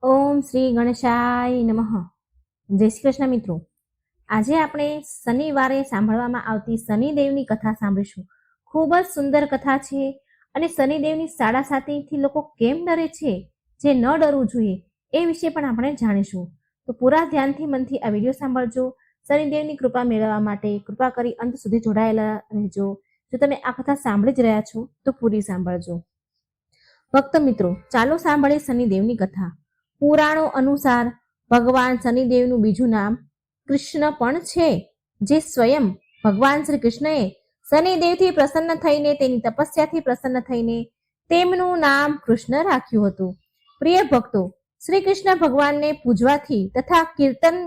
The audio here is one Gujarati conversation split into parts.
ઓમ શ્રી ગણેશાય નમઃ. જય શ્રી કૃષ્ણ મિત્રો. આજે આપણે શનિવારે સાંભળવામાં આવતી શનિદેવની કથા સાંભળીશું. ખૂબ જ સુંદર કથા છે અને શનિદેવની સાડાસાતીથી લોકો કેમ ડરે છે, જે ન ડરવું જોઈએ એ વિશે પણ આપણે જાણીશું. તો પૂરા ધ્યાનથી મનથી આ વિડીયો સાંભળજો. શનિદેવની કૃપા મેળવવા માટે કૃપા કરી અંત સુધી જોડાયેલા રહેજો. જો તમે આ કથા સાંભળી જ રહ્યા છો તો પૂરી સાંભળજો. ભક્ત મિત્રો, ચાલો સાંભળીએ શનિદેવની કથા. પુરાણો અનુસાર ભગવાન શનિદેવનું બીજું નામ કૃષ્ણ પણ છે, જે સ્વયં ભગવાન શ્રી કૃષ્ણએ શનિદેવથી પ્રસન્ન થઈને, તેની તપસ્યાથી પ્રસન્ન થઈને તેમનું નામ કૃષ્ણ રાખ્યું હતું. પ્રિય ભક્તો, શ્રી કૃષ્ણ ભગવાનને પૂજવાથી તથા કીર્તન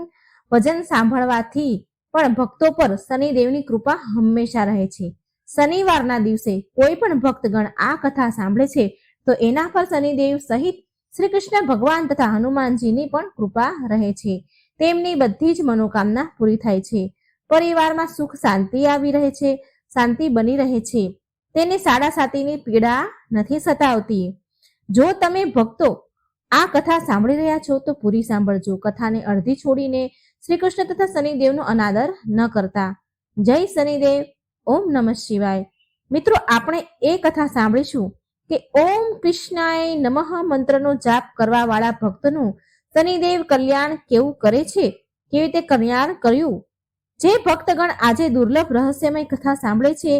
ભજન સાંભળવાથી પણ ભક્તો પર શનિદેવની કૃપા હંમેશા રહે છે. શનિવારના દિવસે કોઈ પણ ભક્તગણ આ કથા સાંભળે છે તો એના પર શનિદેવ સહિત શ્રી કૃષ્ણ ભગવાન તથા હનુમાનજીની પણ કૃપા રહે છે. તેમની બધી જ મનોકામના પૂરી થાય છે. પરિવારમાં સુખ શાંતિ આવી રહે છે, શાંતિ બની રહે છે. તેને સાડાસાતીની પીડા નથી સતાવતી. જો તમે ભક્તો આ કથા સાંભળી રહ્યા છો તો પૂરી સાંભળજો. કથાને અડધી છોડીને શ્રી કૃષ્ણ તથા શનિદેવનો અનાદર ન કરતા. જય શનિદેવ. ઓમ નમઃ શિવાય. મિત્રો, આપણે એ કથા સાંભળીશું કે ઓમ કૃષ્ણાય નમઃ મંત્રનો જાપ કરવા વાળા ભક્તનું શનિદેવ કલ્યાણ કેવું કરે છે, કેવી રીતે કલ્યાણ કર્યું. જે ભક્તગણ આજે દુર્લભ રહસ્યમય કથા સાંભળે છે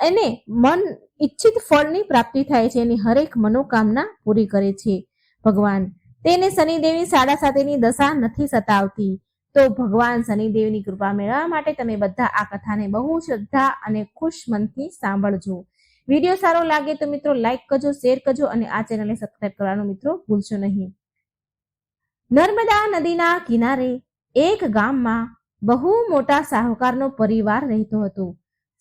એને મન ઈચ્છિત ફળની પ્રાપ્તિ થાય છે, એની હરેક મનોકામના પૂરી કરે છે ભગવાન. તેને શનિદેવની સાડાસાતીની દશા નથી સતાવતી. તો ભગવાન શનિદેવની કૃપા મેળવવા માટે તમે બધા આ કથાને બહુ શ્રદ્ધા અને ખુશ મનથી સાંભળજો. વિડીયો સારો લાગે તો મિત્રો લાઈક કરજો, શેર કરજો અને આ ચેનલને સબસ્ક્રાઇબ કરવાનું મિત્રો ભૂલશો નહીં. નર્મદા નદીના કિનારે એક ગામમાં બહુ મોટા શાહુકારનો પરિવાર રહેતો હતો.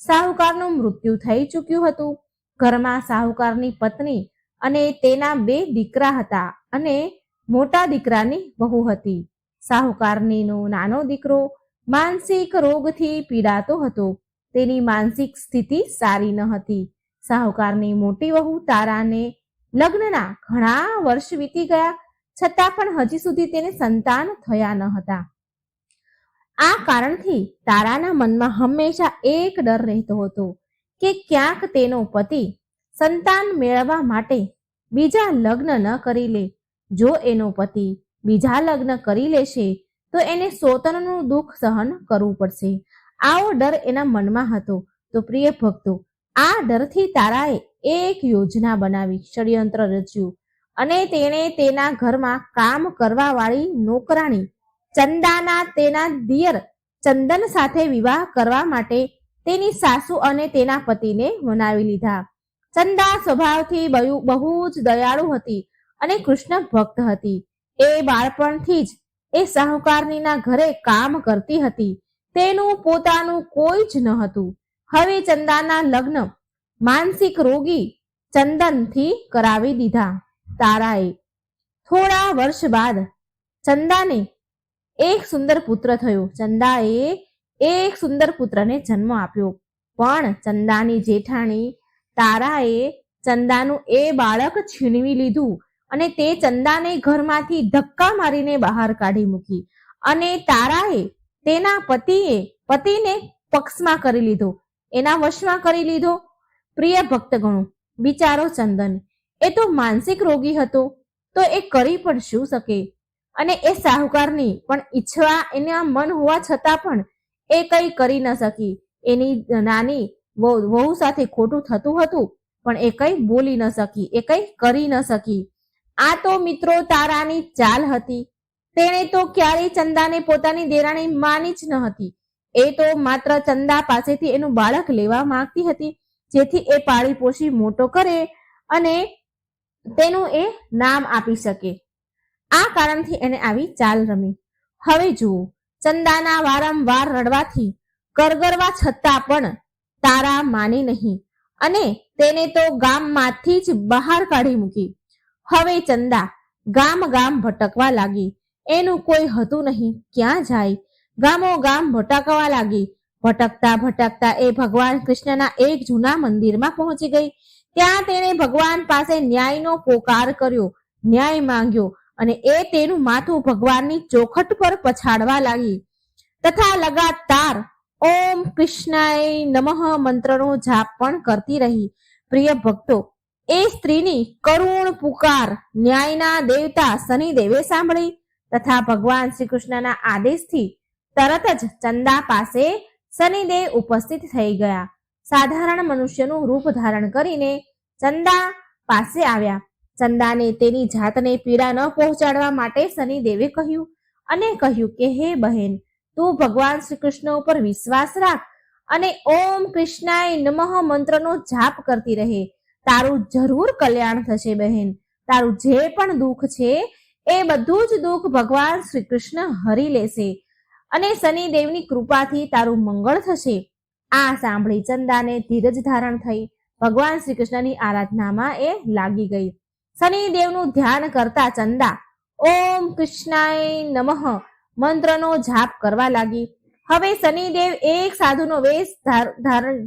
શાહુકારનું મૃત્યુ થઈ ચૂક્યું હતું. ઘરમાં શાહુકારની પત્ની અને તેના 2 દીકરા હતા અને મોટા દીકરાની વહુ હતી. શાહુકારનીનો નાનો દીકરો માનસિક રોગથી પીડાતો હતો. તેની માનસિક સ્થિતિ સારી ન હતી. શાહુકારની મોટી વહુ તારાને લગ્નના ઘણા વર્ષ વીતી ગયા, છતાં પણ હજી સુધી તેને સંતાન થયા ન હતા. આ કારણથી તારાના મનમાં હંમેશા એક ડર રહેતો હતો કે ક્યાંક તેનો પતિ સંતાન મેળવવા માટે બીજા લગ્ન ન કરી લે. જો એનો પતિ બીજા લગ્ન કરી લેશે તો એને સોતનનું દુઃખ સહન કરવું પડશે. આવો ડર એના મનમાં હતો. તો પ્રિય ભક્તો, આ ડરથી તારાએ એક યોજના બનાવી, ષડયંત્ર રચ્યું અને તેણે તેના ઘરમાં કામ કરવા વાળી નોકરાણી ચંદાના તેના દિયર ચંદન સાથે વિવાહ કરવા માટે તેની સાસુ અને તેના પતિને મનાવી લીધા. ચંદા સ્વભાવથી બહુ જ દયાળુ હતી અને કૃષ્ણ ભક્ત હતી. એ બાળપણથી જ એ શાહુકારનીના ઘરે કામ કરતી હતી. તેનું પોતાનું કોઈ જ ન હતું. હવે ચંદાના લગ્ન માનસિક રોગી ચંદનથી કરાવી દીધા તારાએ. થોડા વર્ષ બાદ ચંદાને એક સુંદર પુત્ર થયો. ચંદાએ એક સુંદર પુત્રને જન્મ આપ્યો. પણ ચંદાની જેઠાણી તારાએ ચંદાનું એ બાળક છીનવી લીધું અને તે ચંદાને ઘરમાંથી ધક્કા મારીને બહાર કાઢી મૂકી અને તારાએ તેના પતિને પક્ષમાં કરી લીધો, એના વશમાં કરી લીધો. પ્રિય ભક્તગણો, બિચારો ચંદન એ તો માનસિક રોગી હતો, તો એ કરી પણ શું શકે. અને એ શાહુકારની પણ ઈચ્છવા એના મન હોવા છતાં પણ એ કંઈ કરી ન શકી. એની નાની વહુ સાથે ખોટું થતું હતું પણ એ કંઈ બોલી ન શકી, એ કંઈ કરી ન શકી. આ તો મિત્રો તારાની ચાલ હતી. તેણે તો ક્યારેય ચંદાને પોતાની દેરાણી માની જ ન હતી. એ તો માત્ર ચંદા પાસેથી એનું બાળક લેવા માંગતી હતી, જેથી એ પાળી પોષી મોટો કરે અને તેનું એ નામ આપી શકે. આ કારણથી એને આવી ચાલ રમી. હવે જુઓ, ચંદાના વારંવાર રડવાથી કરગરવા છતાં પણ તારા માની નહીં અને તેને તો ગામમાંથી જ બહાર કાઢી મૂકી. હવે ચંદા ગામ ભટકવા લાગી. એનું કોઈ હતું નહીં, ક્યાં જાય. ગામો ગામ ભટકવા લાગી. ભટકતા ભટકતા એ ભગવાન કૃષ્ણના એક જૂના મંદિરમાં પહોંચી ગઈ. ત્યાં તેણે ભગવાન પાસે ન્યાયનો પોકાર કર્યો, ન્યાય માંગ્યો અને એ તેનું માથું ભગવાનની ચોખટ પર પછાડવા લાગી તથા લગાતાર ઓમ કૃષ્ણાય નમઃ મંત્રનો જાપ પણ કરતી રહી. પ્રિય ભક્તો, એ સ્ત્રીની કરુણ પુકાર ન્યાયના દેવતા શનિદેવે સાંભળી તથા ભગવાન શ્રી કૃષ્ણના આદેશથી તરત જ ચંદા પાસે શનિદેવ ઉપસ્થિત થઈ ગયા. સાધારણ મનુષ્યનું રૂપ ધારણ કરીને ચંદા પાસે આવ્યા. ચંદાને તેની જાતને પીડા ન પહોંચાડવા માટે શનિદેવે કહ્યું અને કહ્યું કે હે બહેન, તું ભગવાન શ્રી કૃષ્ણ ઉપર વિશ્વાસ રાખ અને ઓમ કૃષ્ણાય નમઃ મંત્રનો જાપ કરતી રહે. તારું જરૂર કલ્યાણ થશે બહેન. તારું જે પણ દુઃખ છે એ બધું જ દુઃખ ભગવાન શ્રી કૃષ્ણ હરી લેશે અને શનિદેવની કૃપાથી તારું મંગળ થશે. આ સાંભળી ચંદાને ધીરજ ધારણ થઈ ભગવાન શ્રી કૃષ્ણની આરાધનામાં એ લાગી ગઈ. શનિદેવનું ધ્યાન કરતા ચંદા ઓમ કૃષ્ણાય નમઃ મંત્રનો જાપ કરવા લાગી. હવે શનિદેવ એક સાધુનો વેશ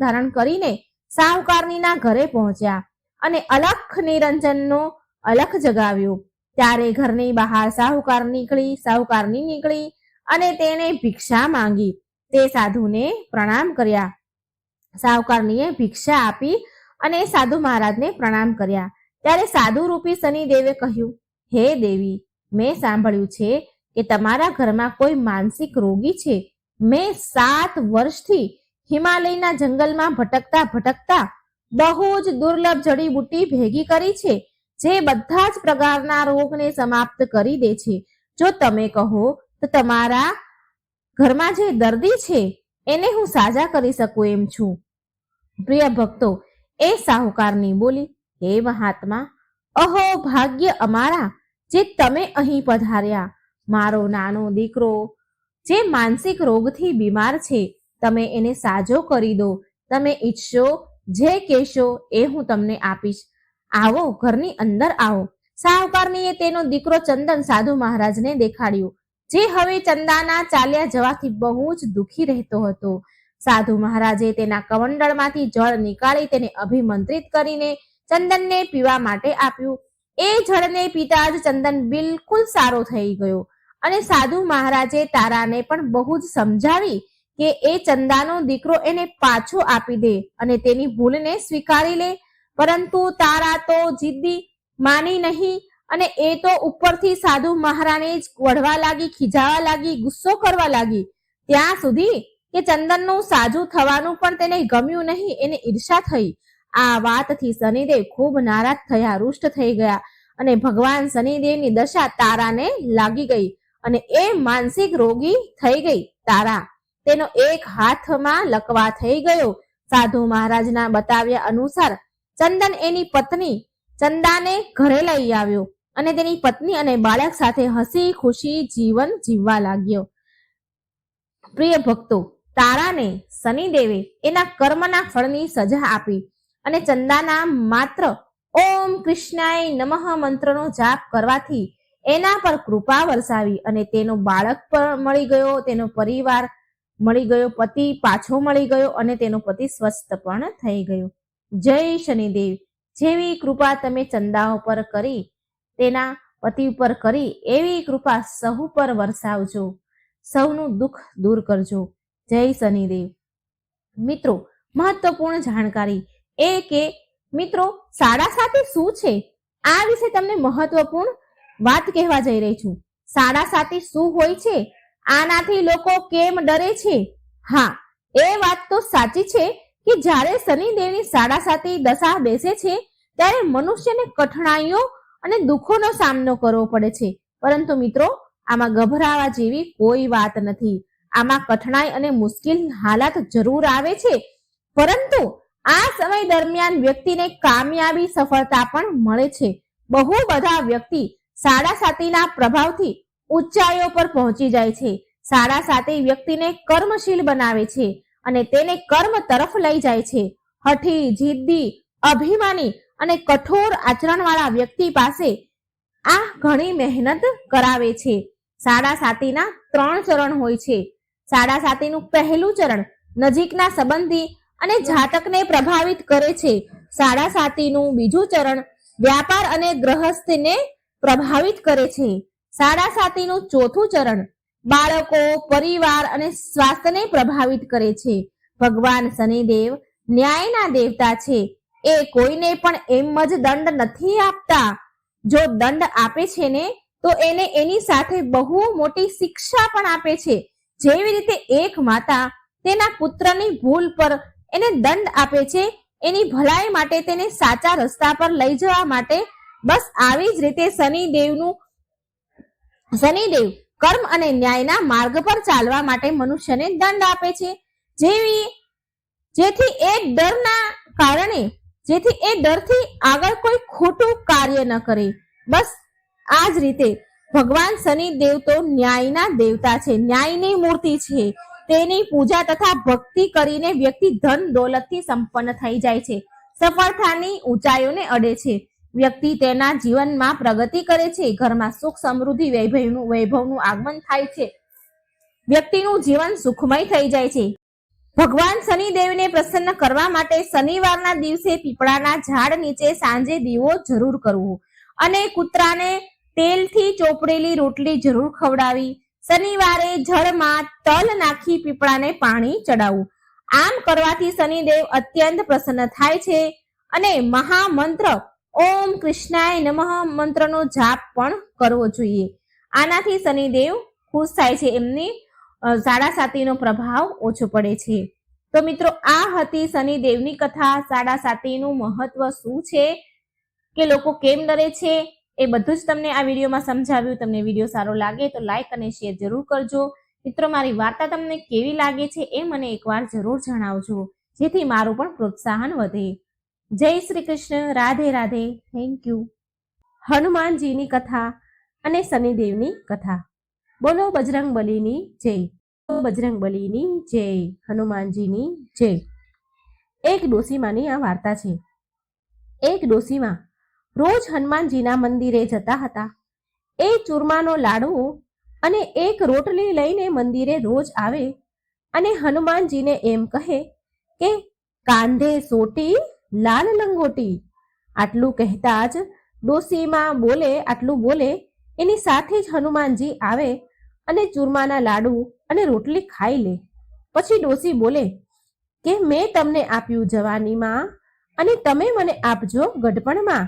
ધારણ કરીને સાહુકારનીના ઘરે પહોંચ્યા અને અલખ નિરંજનનો અલખ જગાવ્યો. ત્યારે ઘરની બહાર સાહુકારની નીકળી અને તેને ભિક્ષા માંગી. તે સાધુને પ્રણામ કર્યા. સાહુકારનીએ ભિક્ષા આપી અને સાધુ મહારાજને પ્રણામ કર્યા. ત્યારે સાધુ રૂપી શનિદેવે કહ્યું, હે દેવી, મેં સાંભળ્યું છે કે તમારા ઘરમાં કોઈ માનસિક રોગી છે. મેં 7 વર્ષથી હિમાલયના જંગલમાં ભટકતા બહુ જ દુર્લભ જડીબુટ્ટી ભેગી કરી છે જે બધા જ પ્રકારના રોગને સમાપ્ત કરી દે છે. જો તમે કહો તો તમારા ઘરમાં જે દર્દી છે એને હું સાજા કરી શકું એમ છું. પ્રિય ભક્તો, એ સાહુકારની બોલી, હે મહાત્મા, અહો ભાગ્ય અમારા જે તમે અહીં પધાર્યા. મારો નાનો દીકરો જે માનસિક રોગથી બીમાર છે, તમે એને સાજો કરી દો. તમે ઈચ્છો જે કહેશો એ હું તમને આપીશ. આવો, ઘરની અંદર આવો. સાહુકારનીએ તેનો દીકરો ચંદન સાધુ મહારાજને દેખાડ્યો, જે હવે ચંદાના ચાલ્યા જવાથી બહુ જ દુઃખી રહેતો હતો. સાધુ મહારાજે તેના કમંડળમાંથી જળ નીકાળી તેને અભિમંત્રિત કરીને ચંદનને પીવા માટે આપ્યું. એ જળને પીતા જ ચંદન બિલકુલ સારો થઈ ગયો અને સાધુ મહારાજે તારાને પણ બહુ જ સમજાવી કે એ ચંદાનો દીકરો એને પાછો આપી દે અને તેની ભૂલને સ્વીકારી લે. પરંતુ તારા તો જિદ્દી માની નહીં અને એ તો ઉપરથી સાધુ મહારાજને જ વઢવા લાગી, ખીજાવા લાગી, ગુસ્સો કરવા લાગી, ત્યાં સુધી કે ચંદનનું સાજું થવાનું પણ તેને ગમ્યું નહીં. એને ઈર્ષા થઈ. આ વાતથી શનિદેવ ખૂબ નારાજ થયા, રૂષ્ટ થઈ ગયા અને ભગવાન શનિદેવની દશા તારાને લાગી ગઈ અને એ માનસિક રોગી થઈ ગઈ. તારા, તેનો એક હાથમાં લકવા થઈ ગયો. સાધુ મહારાજના બતાવ્યા અનુસાર ચંદન એની પત્ની ચંદાને ઘરે લઈ આવ્યો અને તેની પત્ની અને બાળક સાથે હસી ખુશી જીવન જીવવા લાગ્યો. પ્રિય ભક્તો, તારાને શનિદેવે એના કર્મના ફળની સજા આપી અને ચંદાના માત્ર ઓમ કૃષ્ણાય નમઃ મંત્રનો જાપ કરવાથી એના પર કૃપા વરસાવી અને તેનો બાળક પણ મળી ગયો, તેનો પરિવાર મળી ગયો, પતિ પાછો મળી ગયો અને તેનો પતિ સ્વસ્થ પણ થઈ ગયો. જય શનિદેવ. જેવી કૃપા તમે ચંદા ઉપર કરી, તેના પતિ ઉપર કરી, એવી કૃપા સહુ પર વરસાવજો. સૌનું દુઃખ દૂર કરજો. જય શનિદેવ. મિત્રો, મહત્વપૂર્ણ જાણકારી એ કે મિત્રો, સાડાસાતી શું છે આ વિશે તમને મહત્વપૂર્ણ વાત કહેવા જઈ રહી છું. સાડાસાતી શું હોય છે, આનાથી લોકો કેમ ડરે છે? હા, એ વાત તો સાચી છે કે જ્યારે શનિદેવની સાડાસાતી દશા બેસે છે ત્યારે મનુષ્યને કઠણાઈઓ અને દુઃખોનો સામનો કરવો પડે છે. પરંતુ મિત્રો, આમાં ગભરાવા જેવી કોઈ વાત નથી. આમાં કઠણાઈ અને મુશ્કેલ હાલાત જરૂર આવે છે, પરંતુ આ સમય દરમિયાન વ્યક્તિને કામયાબી સફળતા પણ મળે છે. બહુ બધા વ્યક્તિ સાડાસાતીના પ્રભાવથી ઊંચાઈઓ પર પહોંચી જાય છે. સાડાસાતી વ્યક્તિને કર્મશીલ બનાવે છે અને તેને કર્મ તરફ લઈ જાય છે. હઠી, જિદ્દી, અભિમાની અને કઠોર આચરણવાળા વ્યક્તિ પાસે આ ઘણી મહેનત કરાવે છે. સાડાસાતીના 3 ચરણ હોય છે. સાડાસાતીનું પહેલું ચરણ નજીકના સંબંધી અને જાતકને પ્રભાવિત કરે છે. સાડાસાતીનું બીજું ચરણ વ્યાપાર અને ગૃહસ્થને પ્રભાવિત કરે છે. સાડાસાતીનું ચોથું ચરણ બાળકો, પરિવાર અને સ્વાસ્થ્યને પ્રભાવિત કરે છે. ભગવાન શનિદેવ ન્યાયના દેવતા છે. એ કોઈને પણ એમ જ દંડ નથી આપતા. જો દંડ આપે છે ને તો એને એની સાથે બહુ મોટી શિક્ષા પણ આપે છે. જેવી રીતે એક માતા તેના પુત્રની ભૂલ પર એને દંડ આપે છે, એની ભલાઈ માટે તેને સાચા રસ્તા પર લઈ જવા માટે, બસ આવી જ રીતે શનિદેવ કર્મ અને ન્યાયના માર્ગ પર ચાલવા માટે મનુષ્યને દંડ આપે છે. જેથી એ ડરથી આગળ કોઈ ખોટું કાર્ય ન કરે. બસ આ જ રીતે ભગવાન શનિદેવ તો ન્યાયના દેવતા છે, ન્યાયની મૂર્તિ છે. તેની પૂજા તથા ભક્તિ કરીને વ્યક્તિ ધન દોલતથી સંપન્ન થઈ જાય છે, સફળતાની ઊંચાઈઓને અડે છે. વ્યક્તિ તેના જીવનમાં પ્રગતિ કરે છે, ઘરમાં સુખ સમૃદ્ધિ વૈભવનું આગમન થાય છે, વ્યક્તિનું જીવન સુખમય થઈ જાય છે. ભગવાન શનિદેવને પ્રસન્ન કરવા માટે શનિવારના દિવસે પીપળાના ઝાડ નીચે સાંજે દીવો જરૂર કરવો અને કૂતરાને તેલથી ચોપડેલી રોટલી જરૂર ખવડાવી. શનિવારે જળમાં તલ નાખી પીપળાને પાણી ચડાવવું. આમ કરવાથી શનિદેવ અત્યંત પ્રસન્ન થાય છે અને મહામંત્ર ઓમ કૃષ્ણાય નમઃ મંત્રનો જાપ પણ કરવો જોઈએ. આનાથી શનિદેવ ખુશ થાય છે, એમની સાડાસાતીનો પ્રભાવ ઓછો પડે છે. તો મિત્રો, આ હતી શનિદેવની કથા. સાડાસાતીનું મહત્વ શું છે કે લોકો કેમ ડરે છે એ બધું જ તમને આ વિડીયોમાં સમજાવ્યું. તમને વિડીયો સારો લાગે તો લાઈક અને શેર જરૂર કરજો. મિત્રો, મારી વાર્તા તમને કેવી લાગે છે એ મને એકવાર જરૂર જણાવજો, જેથી મારું પણ પ્રોત્સાહન વધે. જય શ્રી કૃષ્ણ. રાધે રાધે. Thank you. હનુમાનજીની કથા અને શનિદેવની કથા. બોલો બજરંગબલીની જય. બજરંગબલીની જય. હનુમાનજીની જય. એક ડોસીમાની આ વાર્તા છે. એક ડોસીમાં રોજ હનુમાનજીના મંદિરે જતા હતા. એ ચૂરમાનો લાડવો અને એક રોટલી લઈને મંદિરે રોજ આવે અને હનુમાનજીને એમ કહે કે કાંધે સોટી લાલ લંગોટી. આટલું કહેતા જ ડોસીમાં આટલું બોલે એની સાથે જ હનુમાનજી આવે અને ચૂરમાના લાડુ અને રોટલી ખાઈ લે. પછી ડોસી બોલે કે મેં તમને આપ્યું જવાનીમાં અને તમે મને આપજો ગઢપણમાં.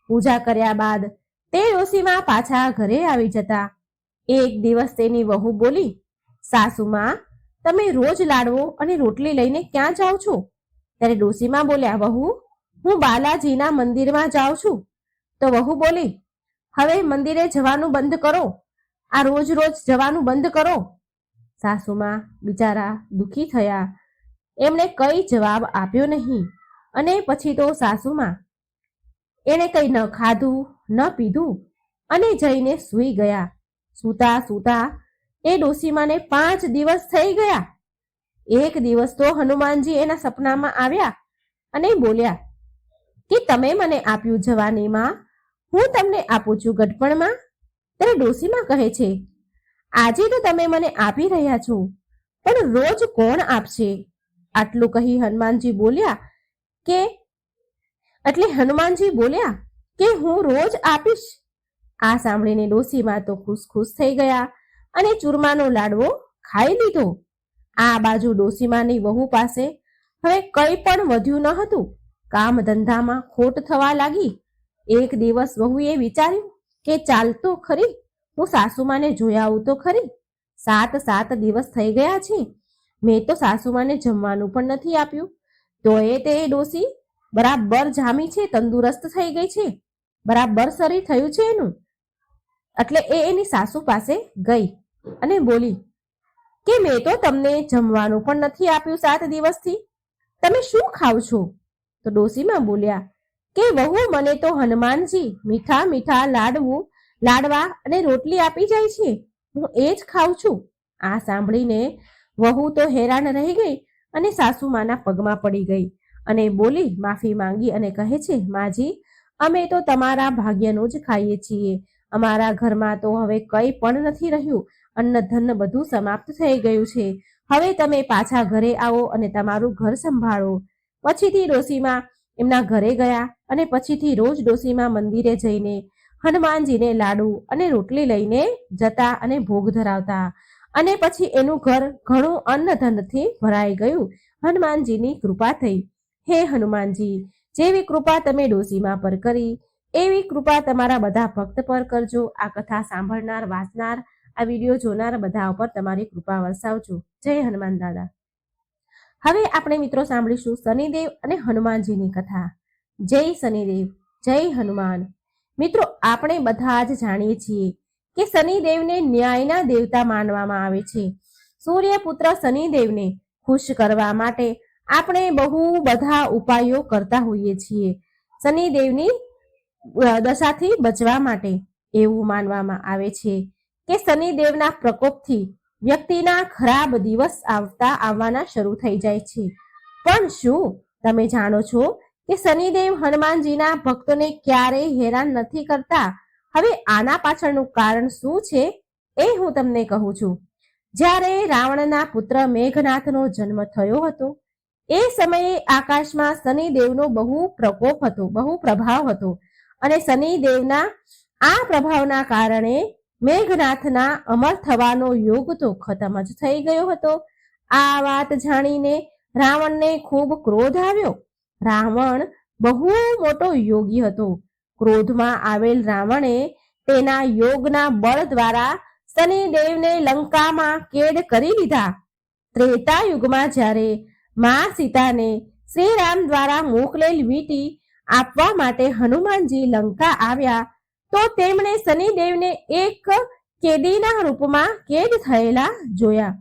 પૂજા કર્યા બાદ તે ડોસીમાં પાછા ઘરે આવી જતા. એક દિવસ તેની વહુ બોલી, સાસુમાં, તમે રોજ લાડવો અને રોટલી લઈને ક્યાં જાઓ છો? ત્યારે ડોસીમાં બોલ્યા, વહુ, હું બાલાજીના મંદિરમાં જાઉં છું. તો વહુ બોલી, હવે મંદિરે જવાનું બંધ કરો, આ રોજ રોજ જવાનું બંધ કરો. સાસુમાં બિચારા દુઃખી થયા. એમણે કઈ જવાબ આપ્યો નહીં અને પછી તો સાસુમાં એણે કઈ ન ખાધું ન પીધું અને જઈને સૂઈ ગયા. સૂતા સૂતા એ ડોસીમાને 5 દિવસ થઈ ગયા. એક દિવસ તો હનુમાનજી એના સપનામાં આવ્યા અને બોલ્યા કે તમે મને આપ્યું જવાનીમાં, હું તમને આપું છું ગઢપણમાં. ત્યારે ડોસીમાં કહે છે, આજે તો તમે મને આપી રહ્યા છો, પણ રોજ કોણ આપશે? આટલું કહી હનુમાનજી બોલ્યા કે હું રોજ આપીશ. આ સાંભળીને ડોસીમાં તો ખુશ થઈ ગયા અને ચૂરમાનો લાડવો ખાઈ લીધો. આ બાજુ ડોસીમાની વહુ પાસે હવે કંઈ પણ વધ્યું ન હતું. કામ ધંધામાં ખોટ થવા લાગી. એક દિવસ વહુએ વિચાર્યું કે ચાલ તો ખરી, હું સાસુમાને જોઈ આવું તો ખરી. 7 દિવસ થઈ ગયા છે, મેં તો સાસુમાને જમવાનું પણ નથી આપ્યું. તો તે ડોસી બરાબર જામી છે, તંદુરસ્ત થઈ ગઈ છે, બરાબર શરીર થયું છે એનું. એટલે એ એની સાસુ પાસે ગઈ અને બોલી કે મેં તો તમને જમવાનું પણ નથી આપ્યું 7 દિવસથી, તમે શું ખાવ છો? તો ડોસીમાં બોલ્યા કે વહુ, મને તો હનુમાનજી મીઠા લાડવા અને રોટલી આપી જાય છે, હું એ જ ખાઉં છું. આ સાંભળીને વહુ તો હેરાન રહી ગઈ અને સાસુમાના પગમાં પડી ગઈ અને બોલી, માફી માંગી અને કહે છે, માજી, અમે તો તમારા ભાગ્યનું જ ખાઈએ છીએ. અમારા ઘરમાં તો હવે કંઈ પણ નથી રહ્યું. અન્ન ધન બધું સમાપ્ત થઈ ગયું છે. હવે તમે પાછા ઘરે આવો અને તમારું ઘર સંભાળો. પછીથી ડોસીમાં એમના ઘરે ગયા અને પછીથી રોજ ડોસીમાં મંદિરે જઈને હનુમાનજીને લાડુ અને રોટલી લઈને જતા અને ભોગ ધરાવતા અને પછી એનું ઘર ઘણું અન્ન ધનથી ભરાઈ ગયું. હનુમાનજીની કૃપા થઈ. હે હનુમાનજી, જેવી કૃપા તમે ડોસીમા પર કરી એવી કૃપા તમારા બધા ભક્ત પર કરજો. આ કથા સાંભળનાર, વાંચનાર, આ વિડીયો જોનાર બધા ઉપર તમારી કૃપા વરસાવજો. જય હનુમાન દાદા. હવે આપણે મિત્રો સાંભળીશું શનિદેવ અને હનુમાનજીની કથા. જય શનિદેવ, જય હનુમાન. મિત્રો, આપણે બધા જ જાણીએ છીએ કે શનિદેવને ન્યાયના દેવતા માનવામાં આવે છે. સૂર્યપુત્ર શનિદેવને ખુશ કરવા માટે આપણે બહુ બધા ઉપાયો કરતા હોઈએ છીએ. શનિદેવની દશાથી બચવા માટે એવું માનવામાં આવે છે કે શનિદેવના પ્રકોપથી વ્યક્તિના ખરાબ દિવસ આવવાના શરૂ થઈ જાય છે. પણ શું તમે જાણો છો કે શનિદેવ હનુમાનજીના ભક્તોને ક્યારેય હેરાન નથી કરતા? હવે આના પાછળનું કારણ શું છે એ હું તમને કહું છું. જ્યારે રાવણના પુત્ર મેઘનાથનો જન્મ થયો હતો એ સમયે આકાશમાં શનિદેવનો બહુ પ્રકોપ હતો, બહુ પ્રભાવ હતો અને શનિદેવના આ પ્રભાવના કારણે મેઘનાથના અમર થવાનો યોગ તો ખતમ જ થઈ ગયો હતો. આ વાત જાણીને રાવણને ખૂબ ક્રોધ આવ્યો. રાવણ બહુ મોટો યોગી હતો. ક્રોધમાં આવેલ રાવણે તેના યોગના બળ દ્વારા શનિદેવને લંકામાં કેદ કરી લીધા. ત્રેતા યુગમાં જ્યારે માં સીતાને શ્રી રામ દ્વારા મોકલેલ વીંટી આપવા માટે હનુમાનજી લંકા આવ્યા તો તેમણે શનિદેવને એક કેદીના રૂપમાં કેદ થયેલા જોયા.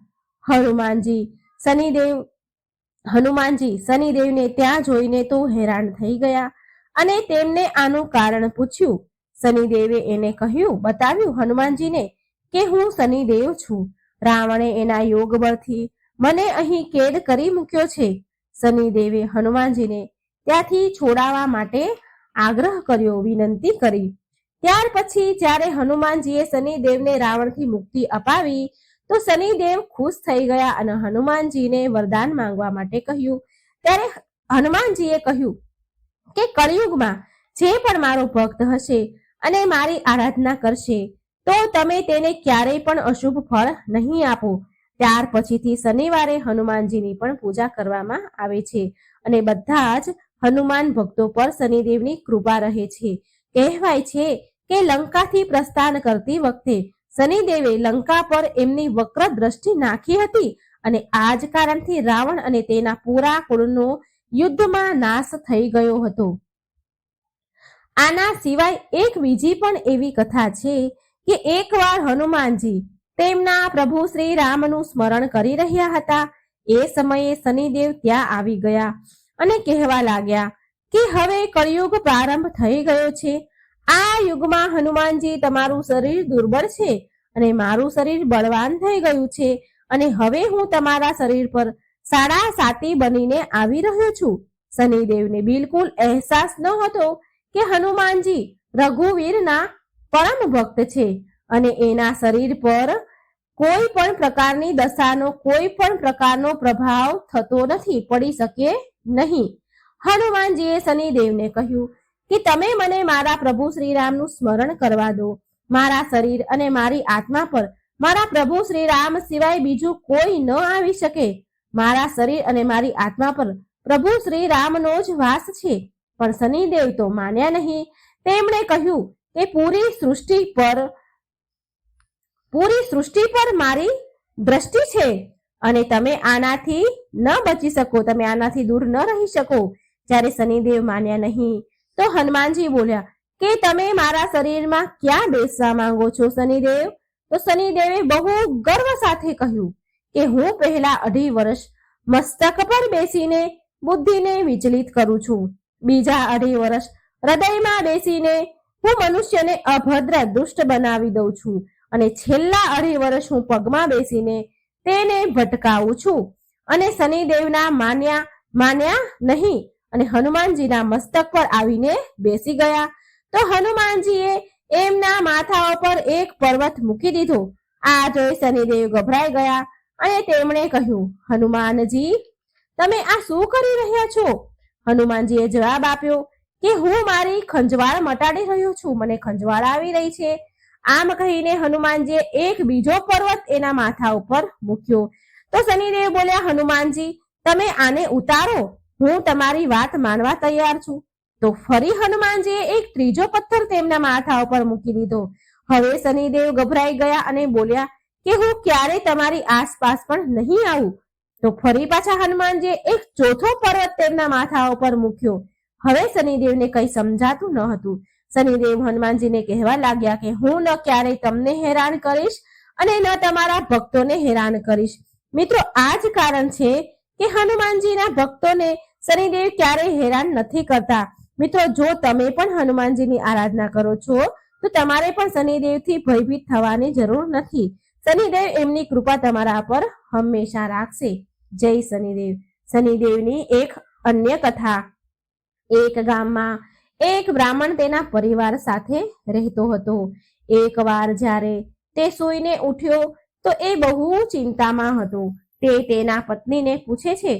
હનુમાનજી શનિદેવને ત્યાં જોઈને તો હેરાન થઈ ગયા અને તેમને આનું કારણ પૂછ્યું. શનિદેવે એને બતાવ્યું હનુમાનજીને કે હું શનિદેવ છું. રાવણે એના યોગ બળથી મને અહીં કેદ કરી મૂક્યો છે. શનિદેવે હનુમાનજીને ત્યાંથી છોડાવવા માટે આગ્રહ કર્યો, વિનંતી કરી. ત્યાર પછી જ્યારે હનુમાનજીએ શનિદેવને રાવણથી મુક્તિ અપાવી તો શનિદેવ ખુશ થઈ ગયા અને હનુમાનજીને વરદાન માંગવા માટે કહ્યું. ત્યારે હનુમાનજીએ કહ્યું કે કળિયુગમાં જે પણ મારો ભક્ત હશે અને મારી આરાધના કરશે તો તમે તેને ક્યારેય પણ અશુભ ફળ નહીં આપો. ત્યાર પછીથી શનિવારે હનુમાનજીની પણ પૂજા કરવામાં આવે છે અને બધા જ હનુમાન ભક્તો પર શનિદેવની કૃપા રહે છે. કહેવાય છે કે લંકાથી પ્રસ્થાન કરતી વખતે શનિદેવે લંકા પર એમની વક્ર દ્રષ્ટિ નાખી હતી અને આ જ કારણથી રાવણ અને તેના પૂરા કુળનો યુદ્ધમાં નાશ થઈ ગયો હતો. આના સિવાય એક બીજી પણ એવી કથા છે કે એકવાર હનુમાનજી તેમના પ્રભુ શ્રી રામનું સ્મરણ કરી રહ્યા હતા. એ સમયે શનિદેવ ત્યાં આવી ગયા અને કહેવા લાગ્યા કે હવે કળિયુગ પ્રારંભ થઈ ગયો છે. આ યુગમાં હનુમાનજી, તમારું શરીર દુર્બળ છે અને મારું શરીર બળવાન થઈ ગયું છે અને હવે હું તમારા શરીર પર સાડા સાતી બનીને આવી રહ્યો છું. શનિદેવને બિલકુલ અહેસાસ ન હતો કે હનુમાનજી રઘુવીરના પરમ ભક્ત છે અને એના શરીર પર કોઈ પણ પ્રકારની દશાનો કોઈ પણ પ્રકારનો પ્રભાવ થતો નથી, પડી શકે નહીં. હનુમાનજીએ શનિદેવને કહ્યું કે તમે મને મારા પ્રભુ શ્રીરામનું સ્મરણ કરવા દો. મારા શરીર અને મારી આત્મા પર મારા પ્રભુ શ્રીરામ સિવાય બીજું કોઈ ન આવી શકે. મારા શરીર અને મારી આત્મા પર પ્રભુ શ્રીરામનો જ વાસ છે. પણ શનિદેવ તો માન્યા નહીં. તેમણે કહ્યું કે પૂરી સૃષ્ટિ પર મારી દ્રષ્ટિ છે અને તમે આનાથી ન બચી શકો, તમે આનાથી દૂર ન રહી શકો. જ્યારે શનિદેવ માન્યા નહીં તો હનુમાનજી બોલ્યા કે તમે મારા શરીરમાં ક્યાં બેસવા માંગો છો શનિદેવ? તો શનિદેવે બહુ ગર્વ સાથે કહ્યું કે હું પહેલા 2.5 વર્ષ મસ્તક પર બેસીને બુદ્ધિને વિચલિત કરું છું. બીજા 2.5 વર્ષ હૃદયમાં બેસીને હું મનુષ્યને અભદ્ર, દુષ્ટ બનાવી દઉં છું અને છેલ્લા 2.5 વર્ષ હું પગમાં બેસીને તેને ભટકાવું છું. અને શનિદેવના માન્યા નહીં અને હનુમાનજીના મસ્તક પર આવીને બેસી ગયા. તો હનુમાનજીએ એમના માથા ઉપર એક પર્વત મૂકી દીધો. આ જોઈ શનિદેવ ગભરાઈ ગયા અને તેમણે કહ્યું, હનુમાનજી, તમે આ શું કરી રહ્યા છો? હનુમાનજીએ જવાબ આપ્યો કે હું મારી ખંજવાળ મટાડી રહ્યો છું, મને ખંજવાળ આવી રહી છે. આમ કહીને હનુમાનજીએ એક બીજો પર્વત એના માથા ઉપર મૂક્યો. તો શનિદેવ બોલ્યા, હનુમાનજી તમે આને ઉતારો, હું તમારી વાત માનવા તૈયાર છું. તો ફરી હનુમાનજીએ એક ત્રીજો પથ્થર તેમના માથા ઉપર મૂકી દીધો. હવે શનિદેવ ગભરાઈ ગયા અને બોલ્યા કે હું ક્યારે તમારી આસપાસ પણ નહીં આવું. તો ફરી પાછા હનુમાનજીએ એક ચોથો પર્વત તેમના માથા ઉપર મૂક્યો. હવે શનિદેવને કઈ સમજાતું ન હતું. શનિદેવ હનુમાનજીને કહેવા લાગ્યા કે હું ન ક્યારેય તમને હેરાન કરીશ અને ન તમારા ભક્તોને હેરાન કરીશ. મિત્રો, આ જ કારણ છે કે હનુમાનજીના ભક્તોને શનિદેવ ક્યારેય હેરાન નથી કરતા. મિત્રો, જો તમે પણ હનુમાનજીની આરાધના કરો છો તો તમારે પણ શનિદેવથી ભયભીત થવાની જરૂર નથી. શનિદેવ એમની કૃપા તમારા પર હંમેશા રાખશે. જય શનિદેવ. શનિદેવની એક અન્ય કથા. એક ગામમાં એક બ્રાહ્મણ તેના પરિવાર સાથે રહેતો હતો. એકવાર જ્યારે તે સૂઈને ઉઠ્યો તો એ બહુ ચિંતામાં હતો. તે તેના પત્નીને પૂછે છે,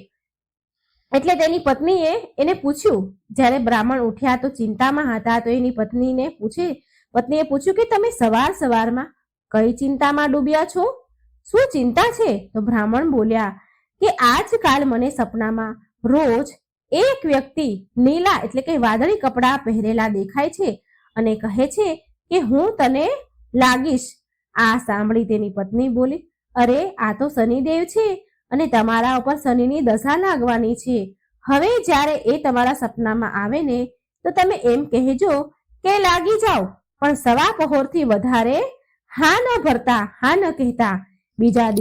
એટલે તેની પત્નીએ એને પૂછ્યું, જ્યારે બ્રાહ્મણ ઉઠ્યા તો ચિંતામાં હતા તો એની પત્નીએ પૂછ્યું કે તમે સવારમાં કઈ ચિંતામાં ડૂબ્યા છો? શું ચિંતા છે? તો બ્રાહ્મણ બોલ્યા કે આજકાલ મને સપનામાં રોજ એક વ્યક્તિ નીલા એટલે કે વાદળી કપડાં પહેરેલા દેખાય છે અને કહે છે કે હું તને લાગીશ. આ સાંભળી તેની પત્ની બોલી, અરે આ તો શનિદેવ છે અને તમારા ઉપર શનિની દશા લાગવાની છે. હવે જ્યારે એ તમારા સપનામાં આવે ને તો તમે એમ કહેજો કે લાગી જાઓ, પણ સવા પહોરથી વધારે હા ન ભરતા, હા ન કહેતા. બીજા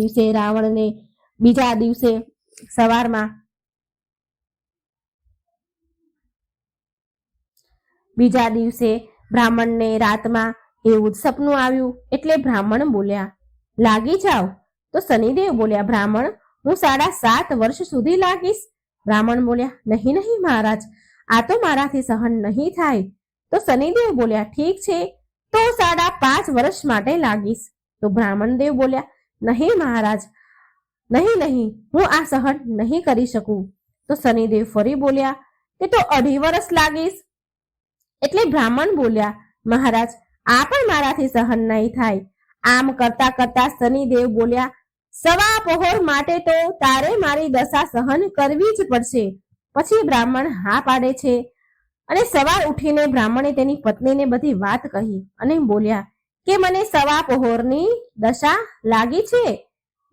દિવસે બ્રાહ્મણને રાતમાં એવું જ સપનું આવ્યું. એટલે બ્રાહ્મણ બોલ્યા, લાગી જાઓ. તો શનિદેવ બોલ્યા, બ્રાહ્મણ હું 7.5 વર્ષ સુધી લાગીશ. બ્રાહ્મણ બોલ્યા, નહીં મહારાજ, આ તો મારાથી સહન નહીં થાય. તો શનિદેવ બોલ્યા, ઠીક છે તો 5.5 વર્ષ માટે લાગીશ. તો બ્રાહ્મણ દેવ બોલ્યા, નહીં મહારાજ, નહીં, હું આ સહન નહીં કરી શકું. તો શનિદેવ ફરી બોલ્યા કે તો 2.5 વર્ષ લાગીશ. એટલે બ્રાહ્મણ બોલ્યા, મહારાજ આ પણ મારાથી સહન નહીં થાય. આમ કરતા કરતા શનિદેવ બોલ્યા, સવા પહોર માટે તો તારે મારી દશા સહન કરવી જ પડશે. પછી બ્રાહ્મણ હા પાડે છે અને સવાર ઉઠીને બ્રાહ્મણે તેની પત્નીને બધી વાત કહી અને બોલ્યા કે મને સવા પહોરની દશા લાગી છે.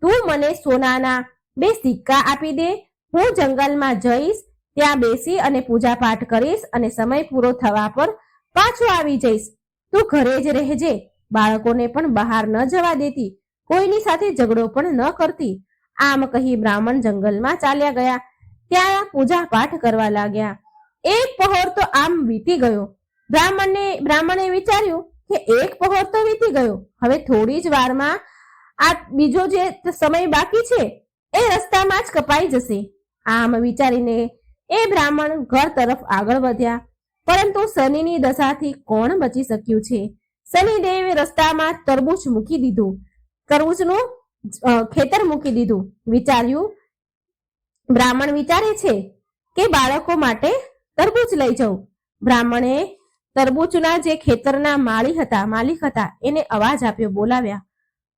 તું મને સોનાના 2 સિક્કા આપી દે. હું જંગલમાં જઈશ, ત્યાં બેસી અને પૂજા પાઠ કરીશ અને સમય પૂરો થવા પર પાછો આવી જઈશ. તું ઘરે જ રહેજે, બાળકોને પણ બહાર ન જવા દેતી, કોઈની સાથે ઝઘડો પણ ન કરતી. આમ કહી બ્રાહ્મણ જંગલમાં ચાલ્યા ગયા. ત્યાં પૂજા પાઠ કરવા લાગ્યા. એક પહોર તો આમ વીતી ગયો. બ્રાહ્મણે વિચાર્યું કે એક પહોર તો વીતી ગયો, હવે થોડી જ વારમાં આ બીજો જે સમય બાકી છે એ રસ્તામાં જ કપાઈ જશે. આમ વિચારીને એ બ્રાહ્મણ ઘર તરફ આગળ વધ્યા. પરંતુ શનિની દશાથી કોણ બચી શક્યું છે? શનિદેવે રસ્તામાં તરબૂચનું ખેતર મૂકી દીધું. બ્રાહ્મણ વિચારે છે કે બાળકો માટે તરબૂચ લઈ જાઉં. બ્રાહ્મણે તરબૂચના જે ખેતરના માલિક હતા એને અવાજ આપ્યો, બોલાવ્યા,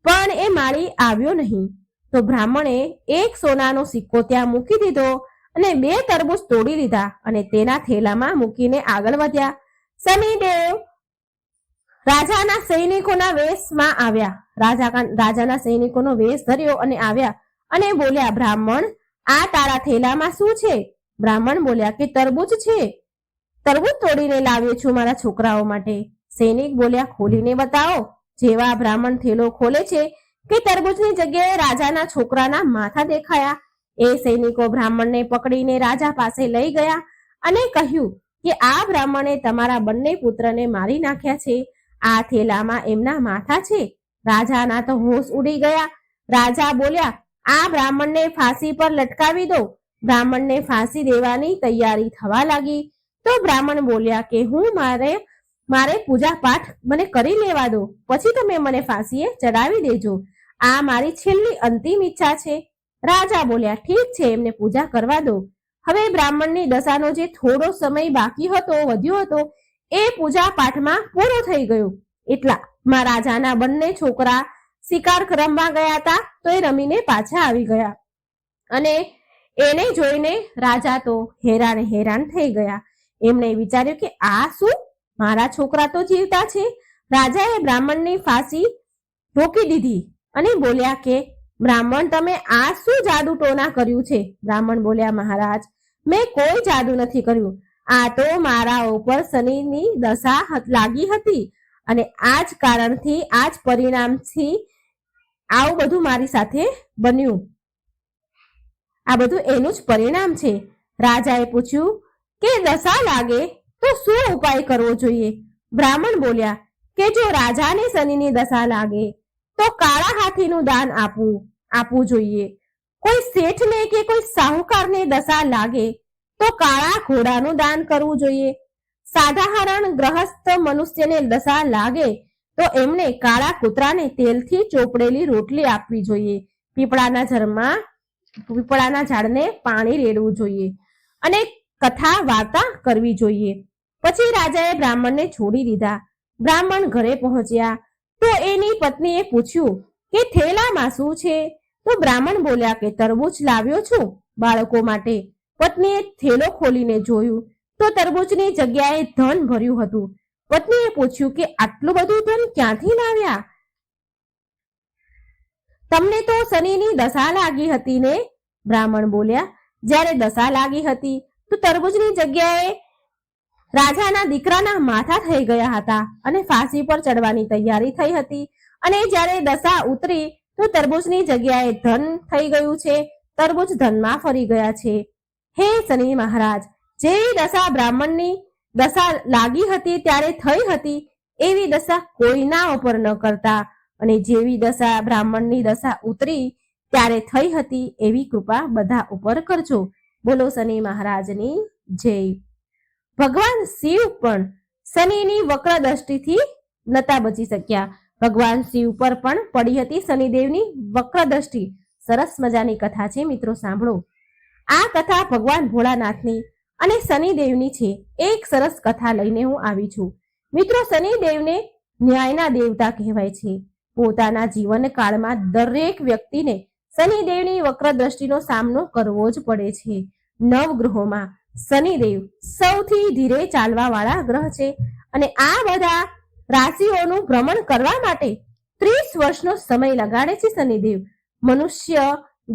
પણ એ માળી આવ્યો નહીં. તો બ્રાહ્મણે એક સોનાનો સિક્કો ત્યાં મૂકી દીધો અને 2 તરબૂચ તોડી લીધા અને તેના થેલામાં મૂકીને આગળ વધ્યા. શનિદેવ રાજાના સૈનિકોના વેશમાં આવ્યા. રાજાના સૈનિકોનો વેશ ધર્યો અને આવ્યા અને બોલ્યા, બ્રાહ્મણ આ તારા થેલામાં શું છે? બ્રાહ્મણ બોલ્યા કે તરબૂચ છે, તરબૂચ તોડીને લાવ્યો છું મારા છોકરાઓ માટે. સૈનિક બોલ્યા, ખોલીને બતાવો. જેવા બ્રાહ્મણ થેલો ખોલે છે કે તરબૂચની જગ્યાએ રાજાના છોકરાના માથા દેખાયા. એ સૈનિકો બ્રાહ્મણને પકડીને રાજા પાસે લઈ ગયા અને કહ્યું કે આ બ્રાહ્મણે તમારા બંને પુત્રને મારી નાખ્યા છે. આ થેલામાં એમના માથા છે. રાજાના તો હોશ ઉડી ગયા. રાજા બોલ્યા, આ બ્રાહ્મણને ફાંસી પર લટકાવી દો. બ્રાહ્મણને ફાંસી દેવાની તૈયારી થવા લાગી. તો બ્રાહ્મણ બોલ્યા કે મારે પૂજા પાઠ મને કરી લેવા દો, પછી તમે મને ફાંસીએ ચડાવી દેજો. આ મારી છેલ્લી અંતિમ ઈચ્છા છે. રાજા બોલ્યા, ઠીક છે, એમને પૂજા કરવા દો. હવે બ્રાહ્મણની દશાનો જે થોડો સમય બાકી હતો, વધ્યો હતો, એ પૂજા પાઠમાં પૂરો થઈ ગયો. એટલામાં રાજાના બંને છોકરા શિકાર રમવા ગયા હતા, તો એ રમીને પાછા આવી ગયા અને એને જોઈને રાજા તો હેરાન થઈ ગયા. એમણે વિચાર્યું કે આ શું, મારા છોકરા તો જીવતા છે. રાજાએ બ્રાહ્મણની ફાંસી રોકી દીધી અને બોલ્યા કે બ્રાહ્મણ, તમે આ શું જાદુ ટોના કર્યું છે? બ્રાહ્મણ બોલ્યા, મહારાજ, મેં કોઈ જાદુ નથી કર્યું. આ તો મારા ઉપર શનિની દશા લાગી હતી અને આ જ કારણથી, આ જ પરિણામથી આવું બધું મારી સાથે બન્યું. આ બધું એનું જ પરિણામ છે. રાજાએ પૂછ્યું કે દશા લાગે તો શું ઉપાય કરવો જોઈએ? બ્રાહ્મણ બોલ્યા કે જો રાજાને શનિની દશા લાગે તો કાળા હાથીનું દાન આપવું જોઈએ. કોઈ શેઠને કે કોઈ સાહુકારને દશા લાગે તો કાળા ઘોડાનું દાન કરવું જોઈએ. સાધારણ ગ્રહસ્થ મનુષ્યને દશા લાગે તો એમને કાળા કૂતરાને તેલથી ચોપડેલી રોટલી આપવી જોઈએ. પીપળાના ઝાડને પાણી રેડવું જોઈએ અને કથા વાર્તા કરવી જોઈએ. પછી રાજાએ બ્રાહ્મણને છોડી દીધા. બ્રાહ્મણ ઘરે પહોંચ્યા તો એની પત્નીએ પૂછ્યું કે થેલામાં શું છે? તો બ્રાહ્મણ બોલ્યા કે તરબૂચ લાવ્યો છું બાળકો માટે. પત્નીએ થેલો ખોલીને જોયું તો તરબૂચની જગ્યાએ ધન ભર્યું હતું. પત્નીએ પૂછ્યું કે આટલું બધું ધન ક્યાંથી લાવ્યા? તમને તો શનિની દશા લાગી હતી ને? બ્રાહ્મણ બોલ્યા, જ્યારે દશા લાગી હતી તો તરબૂચની જગ્યાએ રાજાના દીકરાના માથા થઈ ગયા હતા અને ફાંસી પર ચડવાની તૈયારી થઈ હતી. અને જ્યારે દશા ઉતરી તો તરબૂચની જગ્યાએ ધન થઈ ગયું છે. તરબૂચ ધનમાં ફરી ગયા છે. હે શનિ મહારાજ, જેવી દશા બ્રાહ્મણની દશા લાગી હતી ત્યારે થઈ હતી, એવી દશા કોઈના ઉપર ન કરતા અને જેવી દશા બ્રાહ્મણની દશા ઉતરી ત્યારે થઈ હતી, એવી કૃપા બધા ઉપર કરજો. બોલો શનિ મહારાજની જય. ભગવાન શિવ પણ શનિની વક્ર દ્રષ્ટિથી નતા બચી શક્યા. ભગવાન શિવ પર પણ પડી હતી શનિદેવની વક્ર દ્રષ્ટિ. સરસ મજાની કથા છે મિત્રો, સાંભળો. આ કથા ભગવાન ભોળાનાથની અને શનિદેવની છે. એક સરસ કથા લઈને હું આવી છું મિત્રો. શનિદેવને ન્યાયના દેવતા કહેવાય છે. પોતાના જીવન કાળમાં દરેક વ્યક્તિને શનિદેવની વક્ર દ્રષ્ટિનો સામનો કરવો જ પડે છે. નવગ્રહોમાં શનિદેવ સૌથી ધીરે ચાલવા વાળા ગ્રહ છે અને આ બધા રાશિઓનું ભ્રમણ કરવા માટે 30 વર્ષનો સમય લગાડે છે શનિદેવ. મનુષ્ય,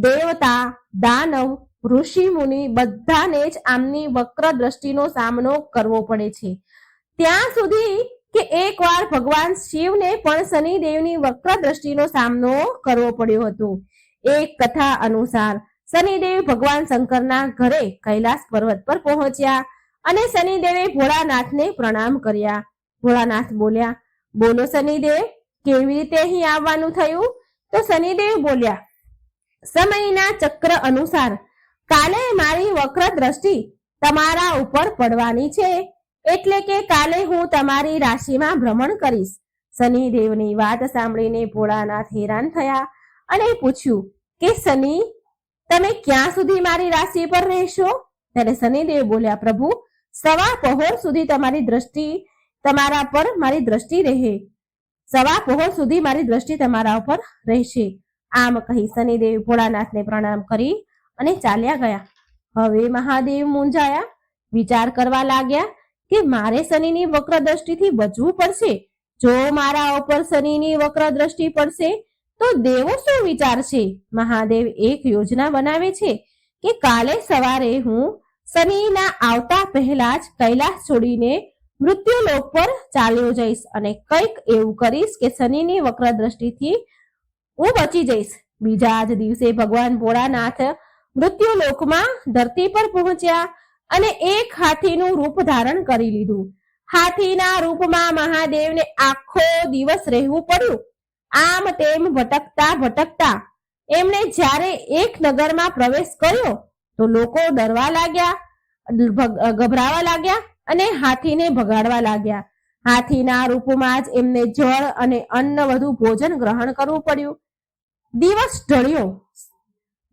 દેવતા, દાનવ, ઋષિ મુનિ બધાને જ આમની વક્ર દ્રષ્ટિનો સામનો કરવો પડે છે. ત્યાં સુધી કે એકવાર ભગવાન શિવને પણ શનિદેવની વક્ર દ્રષ્ટિનો સામનો કરવો પડ્યો હતો. એક કથા અનુસાર શનિદેવ ભગવાન શંકરના ઘરે કૈલાસ પર્વત પર પહોંચ્યા અને શનિદેવે ભોળાનાથને પ્રણામ કર્યા. ભોળાનાથ બોલ્યા, બોલો શનિદેવ, કેવી રીતે અહીં આવવાનું થયું? તો શનિદેવ બોલ્યા, સમયના ચક્ર અનુસાર કાલે મારી વક્ર દ્રષ્ટિ તમારા ઉપર પડવાની છે, એટલે કે કાલે હું તમારી રાશિમાં ભ્રમણ કરીશ. શનિદેવની વાત સાંભળીને ભોળાનાથ હેરાન થયા અને પૂછ્યું કે શનિ, તમે ક્યાં સુધી મારી રાશિ પર રહેશો? ત્યારે શનિદેવ બોલ્યા, પ્રભુ, સવા પહોર સુધી તમારી દ્રષ્ટિ તમારા પર મારી દ્રષ્ટિ રહે. સવા પહોર સુધી મારી દ્રષ્ટિ તમારા ઉપર રહેશે. આમ કહી શનિદેવ ભોળાનાથને પ્રણામ કરી અને ચાલ્યા ગયા. હવે મહાદેવ મૂંઝાયા. વિચાર કરવા લાગ્યા કે મારે શનિની વક્ર દ્રષ્ટિથી બચવું પડશે. જો મારા ઉપર શનિની વક્ર દ્રષ્ટિ પડશે તો દેવો શું વિચારશે? મહાદેવ એક યોજના બનાવે છે કે કાલે સવારે હું શનિના આવતા પહેલા જ કૈલાસ છોડીને મૃત્યુલોક પર ચાલ્યો જઈશ અને કંઈક એવું કરીશ કે શનિની વક્ર દ્રષ્ટિથી હું બચી જઈશ. બીજા જ દિવસે ભગવાન ભોળાનાથ મૃત્યુલોકમાં ધરતી પર પહોંચ્યા અને એક હાથીનું રૂપ ધારણ કરી લીધું. હાથીના રૂપમાં મહાદેવને આખો દિવસ રહેવું પડ્યું. આમ તેમ ભટકતા એમણે જ્યારે એક નગરમાં પ્રવેશ કર્યો તો લોકો ડરવા લાગ્યા, ગભરાવા લાગ્યા અને હાથીને ભગાડવા લાગ્યા. હાથીના રૂપમાં જ એમને જળ અને અન્ન વધુ ભોજન ગ્રહણ કરવું પડ્યું. દિવસ ઢળ્યો.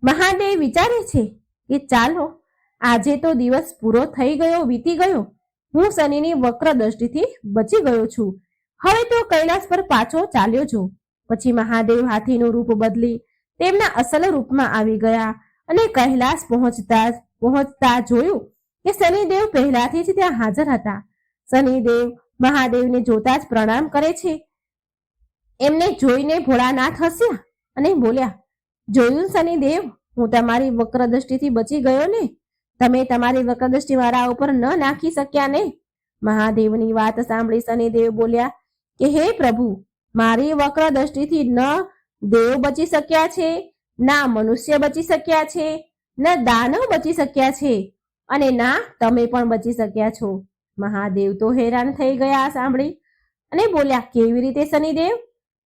મહાદેવ વિચારે છે કે ચાલો આજે તો દિવસ પૂરો થઈ ગયો, વીતી ગયો. હું શનિની વક્ર દ્રષ્ટિથી બચી ગયો છું. હવે તો કૈલાસ પર પાછો ચાલ્યો છું. પછી મહાદેવ હાથીનું રૂપ બદલી તેમના અસલ રૂપમાં આવી ગયા અને કૈલાસ પહોંચતા જોયું કે શનિદેવ પહેલાથી જ ત્યાં હાજર હતા. શનિદેવ મહાદેવને જોતા જ પ્રણામ કરે છે. એમને જોઈને ભોળાનાથ હસ્યા અને બોલ્યા, જોયું શનિદેવ, હું તમારી વક્ર દ્રષ્ટિથી બચી ગયો ને? તમે તમારી વક્ર દ્રષ્ટિ મારા ઉપર ન નાખી શક્યા ને? મહાદેવની વાત સાંભળી શનિદેવ બોલ્યા કે હે પ્રભુ, મારી વક્ર દ્રષ્ટિથી ન દેવ બચી શક્યા છે, ના મનુષ્ય બચી શક્યા છે, ન દાનવ બચી શક્યા છે, અને ના તમે પણ બચી શક્યા છો. મહાદેવ તો હેરાન થઈ ગયા સાંભળી અને બોલ્યા, કેવી રીતે શનિદેવ?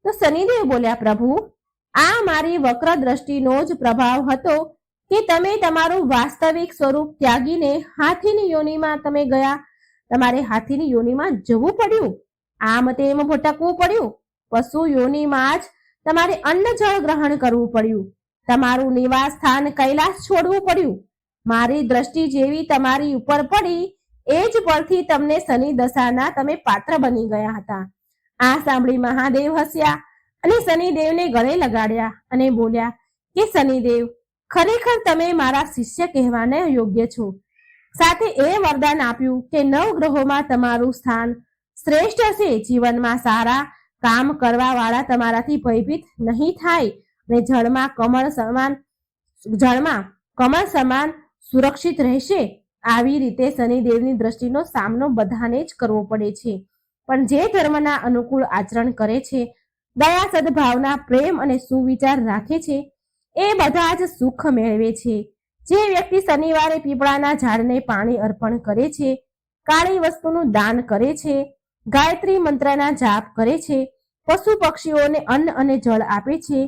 તો શનિદેવ બોલ્યા, પ્રભુ, આ મારી વક્ર દ્રષ્ટિનો જ પ્રભાવ હતો કે તમે તમારું વાસ્તવિક સ્વરૂપ ત્યાગીને હાથીની યોનિમાં તમે ગયા. તમારે હાથીની યોનિમાં જવું પડ્યું, આમ તેમ ભટકવું પડ્યું, પશુ યોનિમાં જ તમારે અન્ન જળ ગ્રહણ કરવું પડ્યું, તમારું નિવાસ સ્થાન કૈલાસ છોડવું પડ્યું. મારી દ્રષ્ટિ જેવી તમારી ઉપર પડી એ જ પરથી તમને શનિ દશાના તમે પાત્ર બની ગયા હતા. આ સાંભળી મહાદેવ હસ્યા અને શનિદેવને ગળે લગાડ્યા અને બોલ્યા કે શનિદેવ, ખરેખર તમે મારા શિષ્ય કહેવાને યોગ્ય છો. સાથે એ વરદાન આપ્યું કે 9 ગ્રહોમાં તમારું સ્થાન શ્રેષ્ઠ હશે. જીવનમાં સારા કામ કરવા વાળા તમારાથી ભયભીત નહીં થાય અને જળમાં કમળ સમાન સુરક્ષિત રહેશે. આવી રીતે શનિદેવની દ્રષ્ટિનો સામનો બધાને જ કરવો પડે છે. પણ જે ધર્મના અનુકૂળ આચરણ કરે છે, દયા, સદભાવના, પ્રેમ અને સુવિચાર રાખે છે, એ બધા જ સુખ મેળવે છે. જે વ્યક્તિ શનિવારે પીપળાના ઝાડને પાણી અર્પણ કરે છે, કાળી વસ્તુનું દાન કરે છે, ગાયત્રી મંત્રના જાપ કરે છે, પશુ પક્ષીઓને અન્ન અને જળ આપે છે,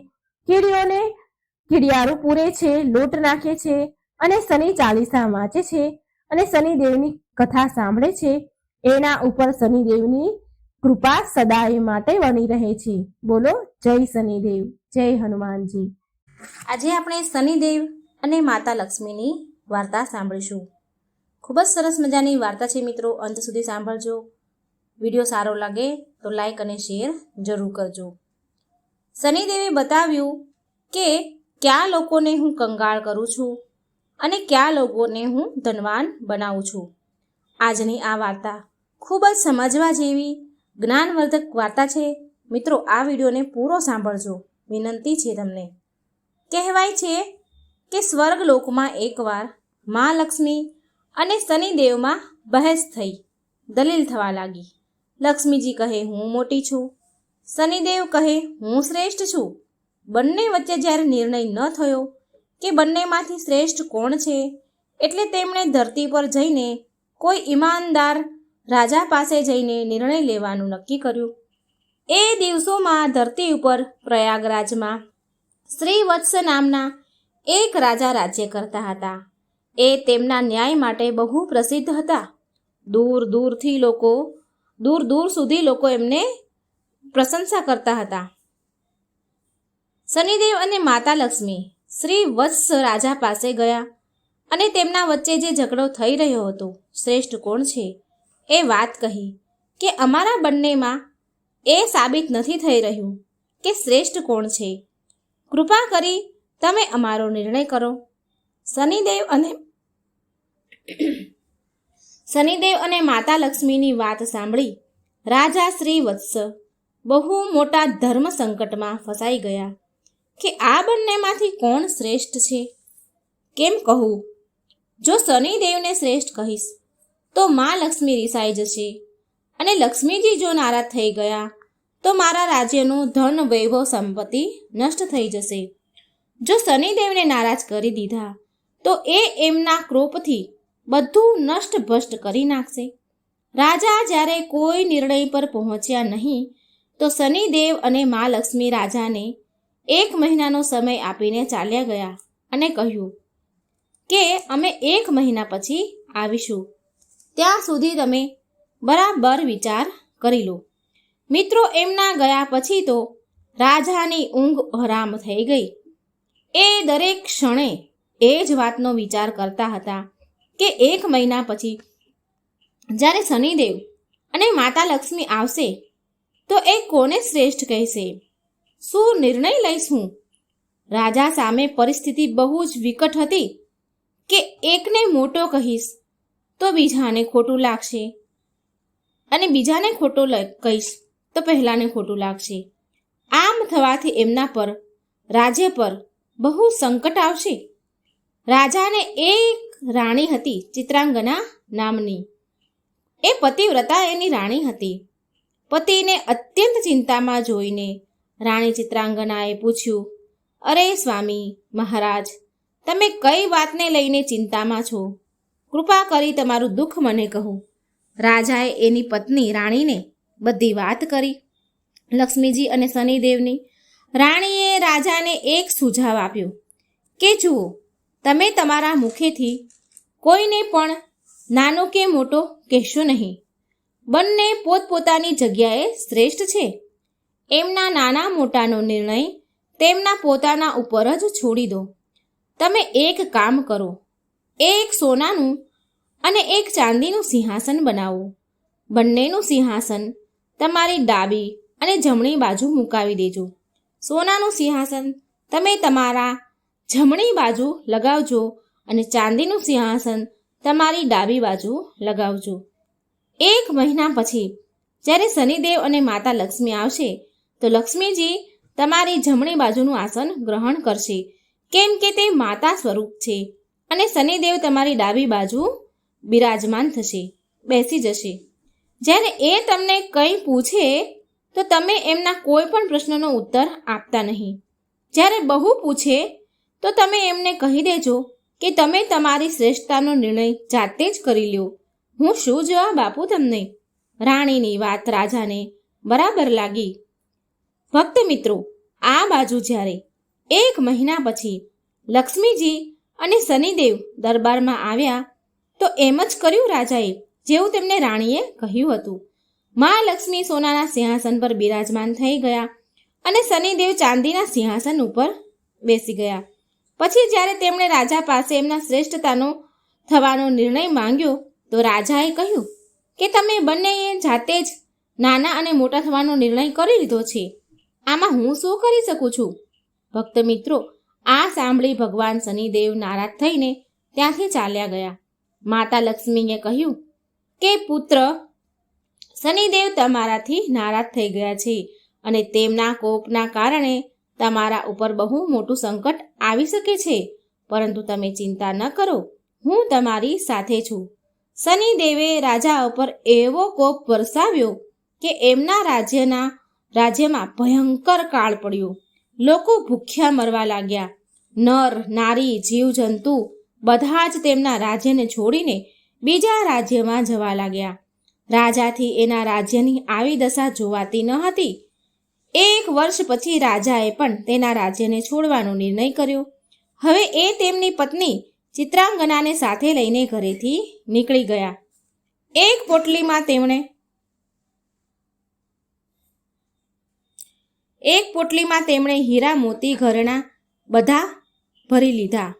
કીડિયારું પૂરે છે, લોટ નાખે છે અને શનિ ચાલીસા વાંચે છે અને શનિદેવની કથા સાંભળે છે, એના ઉપર શનિદેવની કૃપા સદાય માટે બની રહે છે. બોલો જય શનિદેવ, જય હનુમાનજી. આજે આપણે શનિદેવ અને માતા લક્ષ્મીની વાર્તા સાંભળીશું. ખૂબ જ સરસ મજાની વાર્તા છે મિત્રો, અંત સુધી સાંભળજો. વિડીયો સારો લાગે તો લાઈક અને શેર જરૂર કરજો. શનિદેવે બતાવ્યું કે કયા લોકોને હું કંગાળ કરું છું અને કયા લોકોને હું ધનવાન બનાવું છું. આજની આ વાર્તા ખૂબ જ સમજવા જેવી જ્ઞાનવર્ધક વાર્તા છે. મિત્રો, આ વિડીયોને પૂરો સાંભળજો, વિનંતી છે તમને. કહેવાય છે કે સ્વર્ગલોકમાં એકવાર મા લક્ષ્મી અને શનિદેવમાં બહેસ થઈ, દલીલ થવા લાગી. લક્ષ્મીજી કહે હું મોટી છું, શનિદેવ કહે હું શ્રેષ્ઠ છું. બંને વચ્ચે જ્યારે નિર્ણય ન થયો કે બંનેમાંથી શ્રેષ્ઠ કોણ છે, એટલે તેમણે ધરતી પર જઈને કોઈ ઈમાનદાર રાજા પાસે જઈને નિર્ણય લેવાનું નક્કી કર્યું. એ દિવસોમાં ધરતી ઉપર પ્રયાગરાજમાં શ્રીવત્સ નામના એક રાજા રાજ્ય કરતા હતા. એ તેમના ન્યાય માટે બહુ પ્રસિદ્ધ હતા. દૂર દૂર સુધી લોકો એમને પ્રશંસા કરતા હતા. શનિદેવ અને માતા લક્ષ્મી શ્રીવત્સ રાજા પાસે ગયા અને તેમના વચ્ચે જે ઝઘડો થઈ રહ્યો હતો, શ્રેષ્ઠ કોણ છે એ વાત કહી કે અમારા બંનેમાં એ સાબિત નથી થઈ રહ્યું કે શ્રેષ્ઠ કોણ છે. કૃપા કરી તમે અમારો નિર્ણય કરો. શનિદેવ અને માતા લક્ષ્મીની વાત સાંભળી રાજા શ્રીવત્સ બહુ મોટા ધર્મ સંકટમાં ફસાઈ ગયા કે આ બંનેમાંથી કોણ શ્રેષ્ઠ છે, કેમ કહું? જો શનિદેવને શ્રેષ્ઠ કહીશ તો મા લક્ષ્મી રિસાઈ જશે અને લક્ષ્મીજી જો નારાજ થઈ ગયા તો મારા રાજ્યનું ધન, વૈભવ, સંપત્તિ નષ્ટ થઈ જશે. જો શનિદેવને નારાજ કરી દીધા તો એ એમના ક્રોપથી બધું નષ્ટ ભ્રષ્ટ કરી નાખશે. રાજા જ્યારે કોઈ નિર્ણય પર પહોંચ્યા નહીં તો શનિદેવ અને મા લક્ષ્મી રાજાને 1 મહિનાનો સમય આપીને ચાલ્યા ગયા અને કહ્યું કે અમે 1 મહિના પછી આવીશું, ત્યાં સુધી તમે બરાબર વિચાર કરી લો. મિત્રો, એમના ગયા પછી તો રાજાની ઊંઘ હરામ થઈ ગઈ. એ દરેક ક્ષણે એ જ વાતનો વિચાર કરતા હતા કે 1 મહિના પછી જ્યારે શનિદેવ અને માતા લક્ષ્મી આવશે તો એ કોને શ્રેષ્ઠ કહેશે? શું નિર્ણય લઈશું? રાજા સામે પરિસ્થિતિ બહુ જ વિકટ હતી કે એકને મોટો કહીશ તો બીજાને ખોટું લાગશે અને બીજાને ખોટું કહીશ તો પહેલાને ખોટું લાગશે. આમ થવાથી એમના પર રાજ્ય પર બહુ સંકટ આવશે. રાજાને એક રાણી હતી ચિત્રાંગના નામની. એ પતિવ્રતા એની રાણી હતી. પતિને અત્યંત ચિંતામાં જોઈને રાણી ચિત્રાંગનાએ પૂછ્યું, અરે સ્વામી મહારાજ, તમે કઈ વાતને લઈને ચિંતામાં છો? કૃપા કરી તમારું દુઃખ મને કહો. રાજાએ એની પત્ની રાણીને બધી વાત કરી, લક્ષ્મીજી અને શનિદેવની. રાણીએ રાજાને એક સુઝાવ આપ્યો કે જુઓ, તમે તમારા મુખેથી કોઈને પણ નાનો કે મોટો કહેશો નહીં. બંને પોતપોતાની જગ્યાએ શ્રેષ્ઠ છે. એમના નાના મોટાનો નિર્ણય તેમના પોતાના ઉપર જ છોડી દો. તમે એક કામ કરો, એક સોનાનું અને એક ચાંદીનું સિંહાસન બનાવો. બંનેનું સિંહાસન તમારી ડાબી અને જમણી બાજુ મુકાવી દેજો. સોનાનું સિંહાસન તમે તમારા જમણી બાજુ લગાવજો અને ચાંદીનું સિંહાસન તમારી ડાબી બાજુ લગાવજો. 1 મહિના પછી જ્યારે શનિદેવ અને માતા લક્ષ્મી આવશે તો લક્ષ્મીજી તમારી જમણી બાજુનું આસન ગ્રહણ કરશે, કેમ કે તે માતા સ્વરૂપ છે, અને શનિદેવ તમારી ડાબી બાજુ બિરાજમાન થશે, બેસી જશે. જ્યારે એ તમને કંઈ પૂછે તો તમે એમના કોઈ પણ પ્રશ્નનો ઉત્તર આપતા નહીં. જ્યારે બહુ પૂછે તો તમે એમને કહી દેજો કે તમે તમારી શ્રેષ્ઠતાનો નિર્ણય જાતે જ કરી લ્યો. હું શું જવાબ આપું તમને? રાણીની વાત રાજાને બરાબર લાગી. ભક્ત મિત્રો, આ બાજુ જ્યારે 1 મહિના પછી લક્ષ્મીજી અને શનિદેવ દરબારમાં આવ્યા તો એમ જ કર્યું રાજાએ જેવું તેમને રાણીએ કહ્યું હતું. મા લક્ષ્મી સોનાના સિંહાસન પર બિરાજમાન થઈ ગયા અને શનિદેવ ચાંદીના સિંહાસન ઉપર બેસી ગયા. પછી જ્યારે તેમણે રાજા પાસે એમના શ્રેષ્ઠતાનો થવાનો નિર્ણય માંગ્યો તો રાજાએ કહ્યું કે તમે બંનેએ જાતે જ નાના અને મોટા થવાનો નિર્ણય કરી લીધો છે. આમાં હું શું કરી શકું છું? ભક્ત મિત્રો, આ સાંભળી ભગવાન શનિદેવ નારાજ થઈને ત્યાંથી ચાલ્યા ગયા. માતા લક્ષ્મીએ કહ્યું કે પુત્ર, શનિદેવ તમારાથી નારાજ થઈ ગયા છે અને તેમના કોપના કારણે તમારા ઉપર બહુ મોટું સંકટ આવી શકે છે, પરંતુ તમે ચિંતા ન કરો, હું તમારી સાથે છું. શનિદેવે રાજા ઉપર એવો કોપ વરસાવ્યો કે એમના રાજ્યમાં ભયંકર કાળ પડ્યો. લોકો ભૂખ્યા મરવા લાગ્યા. નર નારી જીવજંતુ બધા જ તેમના રાજ્યને છોડીને બીજા રાજ્યમાં જવા લાગ્યા. રાજાથી એના રાજ્યની આવી દશા જોવાતી ન હતી. 1 વર્ષ પછી રાજાએ પણ તેના રાજ્યને છોડવાનો નિર્ણય કર્યો. હવે એ તેમની પત્ની ચિત્રાંગનાને સાથે લઈને ઘરેથી નીકળી ગયા. એક પોટલીમાં તેમણે હીરા મોતી ઘરેણાં બધા ભરી લીધા.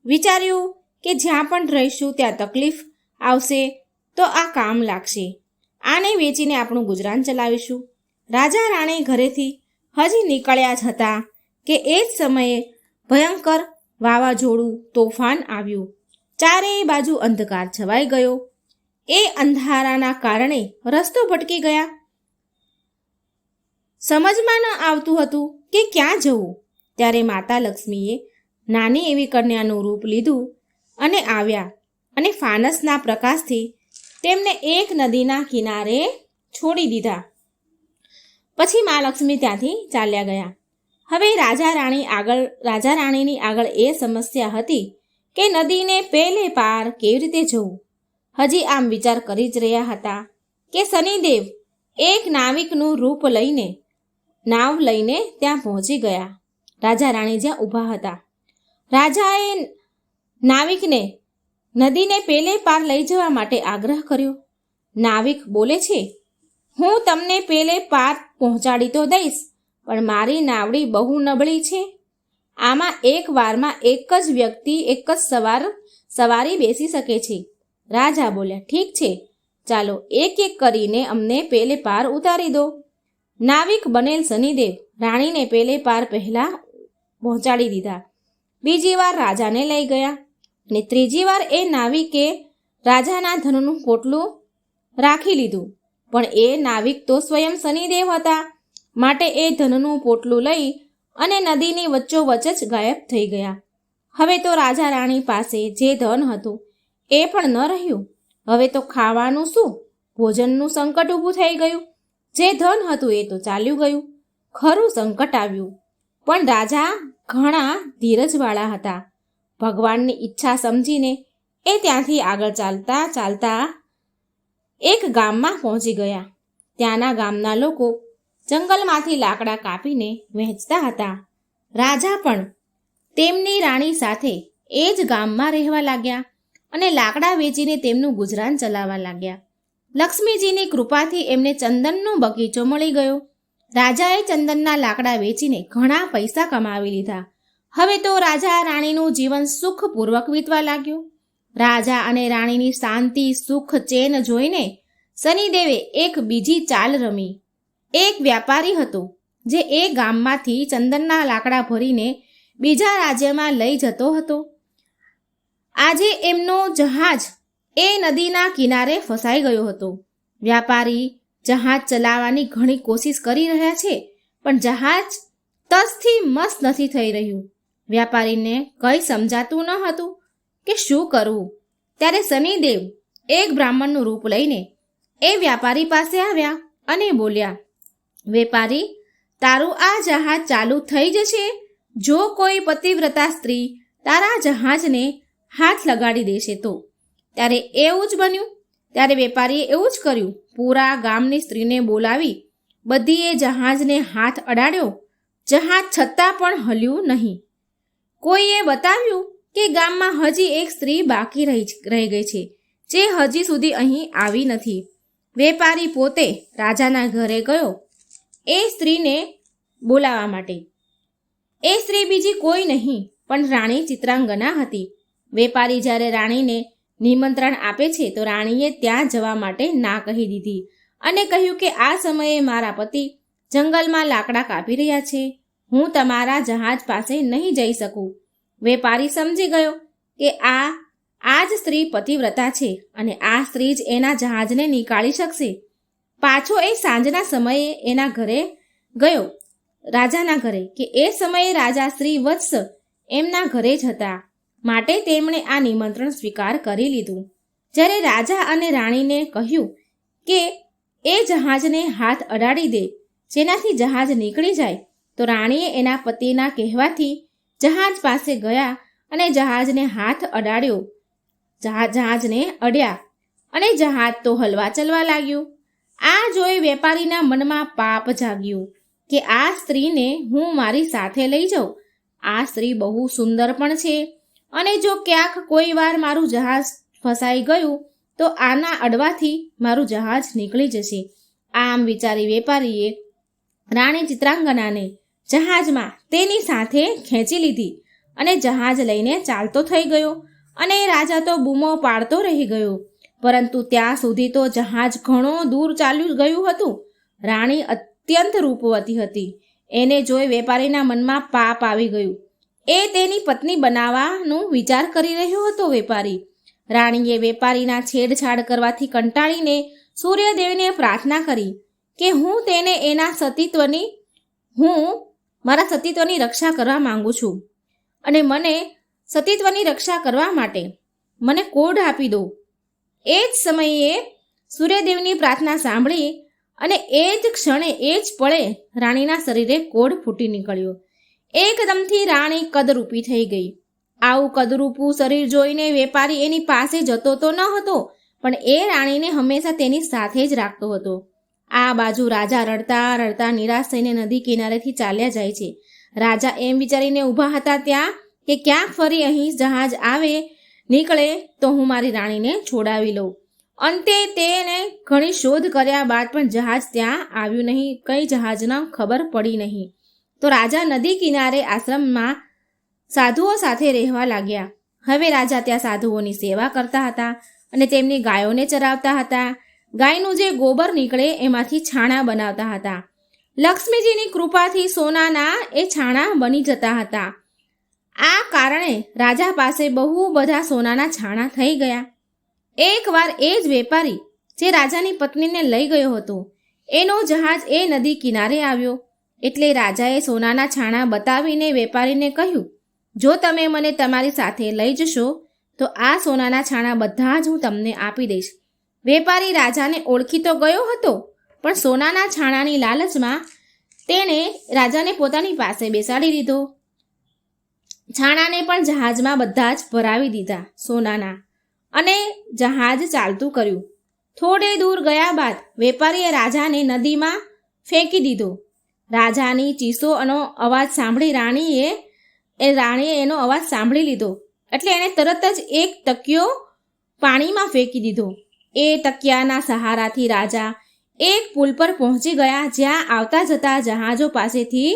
વિચાર્યું કે જ્યાં પણ રહીશું ત્યાં તકલીફ આવશે તો આ કામ લાગશે. આને વેચીને આપણું ગુજરાન ચલાવીશું. રાજા રાણી ઘરેથી હજી નીકળ્યા જ હતા કે એ જ સમયે ભયંકર વાવાઝોડું તોફાન આવ્યું. ચારેય બાજુ અંધકાર છવાઈ ગયો. એ અંધારાના કારણે રસ્તો ભટકી ગયા. સમજમાં ન આવતું હતું કે ક્યાં જવું. ત્યારે માતા લક્ષ્મીએ નાની એવી કન્યાનું રૂપ લીધું અને આવ્યા અને ફાનસના પ્રકાશથી તેમને એક નદીના કિનારે છોડી દીધા. પછી મા લક્ષ્મી ત્યાંથી ચાલ્યા ગયા. હવે રાજા રાણીની આગળ એ સમસ્યા હતી કે નદીને પેલે પાર કેવી રીતે જવું. હજી આમ વિચાર કરી જ રહ્યા હતા કે શનિદેવ એક નાવિકનું રૂપ લઈને નાવ લઈને ત્યાં પહોંચી ગયા. રાજા રાણી જ્યાં ઊભા હતા. રાજાએ નાવિકને નદીને પેલે પાર લઈ જવા માટે આગ્રહ કર્યો. નાવિક બોલે છે, હું તમને પેલે પાર પહોંચાડી તો દઈશ, પણ મારી નાવડી બહુ નબળી છે. આમાં એક વારમાં એક જ વ્યક્તિ એક જ સવારી બેસી શકે છે. રાજા બોલ્યા, ઠીક છે, ચાલો એક એક કરીને અમને પેલે પાર ઉતારી દો. નાવિક બનેલ શનિદેવ રાણીને પેલે પાર પહેલા પહોંચાડી દીધા. બીજી વાર રાજાને લઈ ગયા અને ત્રીજી વાર એ નાવિકે રાજાના ધનનું પોટલું રાખી લીધું. પણ એ નાવિક તો સ્વયં શનિદેવ હતા, માટે એ ધનનું પોટલું લઈ અને નદીની વચ્ચોવચ્ચ જ ગાયબ થઈ ગયા. હવે તો રાજા રાણી પાસે જે ધન હતું એ પણ ન રહ્યું. હવે તો ખાવાનું શું, ભોજનનું સંકટ ઊભું થઈ ગયું. જે ધન હતું એ તો ચાલ્યું ગયું. ખરું સંકટ આવ્યું, પણ રાજા ઘણા ધીરજવાળા હતા. ભગવાનની ઈચ્છા સમજીને એ ત્યાંથી આગળ ચાલતા ચાલતા એક ગામમાં પહોંચી ગયા. ત્યાંના ગામના લોકો જંગલમાંથી લાકડા કાપીને વહેંચતા હતા. રાજા પણ તેમની રાણી સાથે એ જ ગામમાં રહેવા લાગ્યા અને લાકડા વેચીને તેમનું ગુજરાન ચલાવવા લાગ્યા. લક્ષ્મીજીની કૃપાથી એમને ચંદનનો બગીચો મળી ગયો. રાજાએ ચંદનના લાકડા વેચીને ઘણા પૈસા કમાવી લીધા. હવે તો રાજા રાણીનું જીવન સુખપૂર્વક વીતવા લાગ્યું. રાજા અને રાણીની શાંતિ, સુખ, ચેન જોઈને શનિદેવે એક બીજી ચાલ રમી. એક વ્યાપારી હતો જે એ ગામમાંથી ચંદનના લાકડા ભરીને બીજા રાજ્યમાં લઈ જતો હતો. આજે એમનો જહાજ એ નદીના કિનારે ફસાઈ ગયો હતો. વ્યાપારી જહાજ ચલાવવાની ઘણી કોશિશ કરી રહ્યા છે, પણ જહાજ તસથી મસ નથી થઈ રહ્યું. વ્યાપારીને કંઈ સમજાતું ન હતું કે શું કરવું. ત્યારે શનિદેવ એક બ્રાહ્મણનું રૂપ લઈને એ વ્યાપારી પાસે આવ્યા અને બોલ્યા, વેપારી, તારું આ જહાજ ચાલુ થઈ જશે જો કોઈ પતિવ્રતા સ્ત્રી તારા જહાજને હાથ લગાડી દેશે તો. ત્યારે એવું જ બન્યું. ત્યારે વેપારીએ એવું જ કર્યું. પૂરા ગામની સ્ત્રીને બોલાવી બધીએ જહાજને હાથ અડાડ્યો. જહાજ છતાં પણ હલ્યું નહીં. કોઈએ બતાવ્યું કે ગામમાં હજી એક સ્ત્રી બાકી રહી ગઈ છે, જે હજી સુધી અહીં આવી નથી. વેપારી પોતે રાજાના ઘરે ગયો એ સ્ત્રીને બોલાવવા માટે. એ સ્ત્રી બીજી કોઈ નહીં પણ રાણી ચિત્રાંગના હતી. વેપારી જ્યારે રાણીને નિમંત્રણ આપે છે તો રાણીએ ત્યાં જવા માટે ના કહી દીધી અને કહ્યું કે આ સમયે મારા પતિ જંગલમાં લાકડા કાપી રહ્યા છે, હું તમારા જહાજ પાસે નહીં જઈ શકું. વેપારી સમજી ગયો કે આ જ સ્ત્રી પતિવ્રતા છે અને આ સ્ત્રી જ એના જહાજને નીકાળી શકશે. પાછો એ સાંજના સમયે એના ઘરે ગયો, રાજાના ઘરે, કે એ સમયે રાજા શ્રી વત્સ એમના ઘરે જ હતા, માટે તેમણે આ નિમંત્રણ સ્વીકાર કરી લીધું. જ્યારે રાજા અને રાણીને કહ્યું કે એ જહાજને હાથ અડાડી દે જેનાથી જહાજ નીકળી જાય, તો રાણીએ એના પતિના કહેવાથી જહાજ પાસે ગયા અને જહાજને હાથ અડાડ્યો. જહાજને અડ્યા અને જહાજ તો હલવા ચલવા લાગ્યું. આ જોઈ વેપારીના મનમાં પાપ જાગ્યું કે આ સ્ત્રીને હું મારી સાથે લઈ જાઉં. આ સ્ત્રી બહુ સુંદર પણ છે અને જો ક્યાંક કોઈ વાર મારું જહાજ ફસાઈ ગયું તો આના અડવાથી મારું જહાજ નીકળી જશે. આમ વિચારી વેપારીએ રાણી ચિત્રાંગનાને જહાજમાં તેની સાથે ખેંચી લીધી અને જહાજ લઈને ચાલતો થઈ ગયો અને રાજા તો બૂમો પાડતો રહી ગયો. પરંતુ ત્યાં સુધી તો જહાજ ઘણો દૂર ચાલ્યું ગયું હતું. રાણી અત્યંત રૂપવતી હતી. એને જોઈ વેપારીના મનમાં પાપ આવી ગયું. એ તેની પત્ની બનાવવાનું વિચાર કરી રહ્યો હતો. રાણીએ વેપારીના છેડછાડ કરવાથી કંટાળીને સૂર્યદેવને પ્રાર્થના કરી કે હું તેને મારા સતીત્વની રક્ષા કરવા માંગુ છું અને મને સતીત્વની રક્ષા કરવા માટે મને કોઢ આપી દો. એ જ સમયે સૂર્યદેવની પ્રાર્થના સાંભળી અને એ જ ક્ષણે એ જ પળે રાણીના શરીરે કોઢ ફૂટી નીકળ્યો. એકદમથી રાણી કદરૂપી થઈ ગઈ. આવું કદરૂપું શરીર જોઈને વેપારી એની પાસે જતો તો ન હતો, પણ એ રાણીને હંમેશા તેની સાથે જ રાખતો હતો. આ બાજુ રાજા રડતા રડતા નિરાશ થઈને નદી કિનારેથી ચાલ્યા જાય છે. રાજા એમ વિચારીને ઊભા હતા ત્યાં કે ક્યાંક ફરી અહીં જહાજ આવે નીકળે તો હું મારી રાણીને છોડાવી લઉં. અંતે તેને ઘણી શોધ કર્યા બાદ પણ જહાજ ત્યાં આવ્યું નહીં. કંઈ જહાજના ખબર પડી નહીં. તો રાજા નદી કિનારે આશ્રમમાં સાધુઓ સાથે રહેવા લાગ્યા હવે રાજા ત્યાં સાધુઓની સેવા કરતા હતા અને તેમની ગાયોને ચરાવતા હતા. ગાયનું જે ગોબર નીકળે એમાંથી છાણા બનાવતા હતા. લક્ષ્મીજીની કૃપાથી સોનાના એ છાણા બની જતા હતા. આ કારણે રાજા પાસે બહુ બધા સોનાના છાણા થઈ ગયા. એકવાર એ જ વેપારી જે રાજાની પત્નીને લઈ ગયો હતો એનો જહાજ એ નદી કિનારે આવ્યો. એટલે રાજાએ સોનાના છાણા બતાવીને વેપારીને કહ્યું, જો તમે મને તમારી સાથે લઈ જશો તો આ સોનાના છાણા બધા જ હું તમને આપી દઈશ. વેપારી રાજાને ઓળખી તો ગયો હતો, પણ સોનાના છાણાની લાલચમાં તેણે રાજાને પોતાની પાસે બેસાડી દીધો. છાણાને પણ જહાજમાં બધા જ ભરાવી દીધા સોનાના, અને જહાજ ચાલતું કર્યું. થોડે દૂર ગયા બાદ વેપારીએ રાજાને નદીમાં ફેંકી દીધો. રાજાની ચીસોનો અવાજ સાંભળી રાણીએ એનો અવાજ સાંભળી લીધો. એટલે એણે તરત જ એક તકિયો પાણીમાં ફેંકી દીધો. એ તકિયાના સહારાથી રાજા એક પુલ પર પહોંચી ગયા, જ્યાં આવતા જતા જહાજો પાસેથી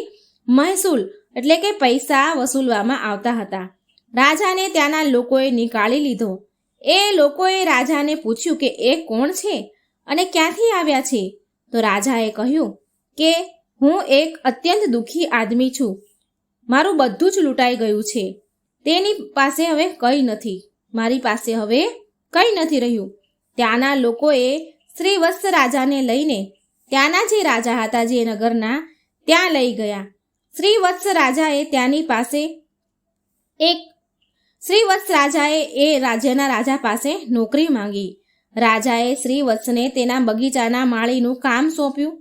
મહેસૂલ એટલે કે પૈસા વસૂલવામાં આવતા હતા. રાજાને ત્યાંના લોકોએ નીકાળી લીધો. એ લોકોએ રાજાને પૂછ્યું કે એ કોણ છે અને ક્યાંથી આવ્યા છે? તો રાજાએ કહ્યું કે હું એક અત્યંત દુઃખી આદમી છું. મારું બધું જ લૂંટાઈ ગયું છે. તેની પાસે હવે કંઈ નથી. મારી પાસે હવે કંઈ નથી રહ્યું. ત્યાંના લોકોએ શ્રીવત્સ રાજાને લઈને ત્યાંના જે રાજા હતા જે નગરના ત્યાં લઈ ગયા. શ્રીવત્સ રાજાએ એ રાજ્યના રાજા પાસે નોકરી માંગી. રાજાએ શ્રીવત્સને તેના બગીચાના માળીનું કામ સોંપ્યું.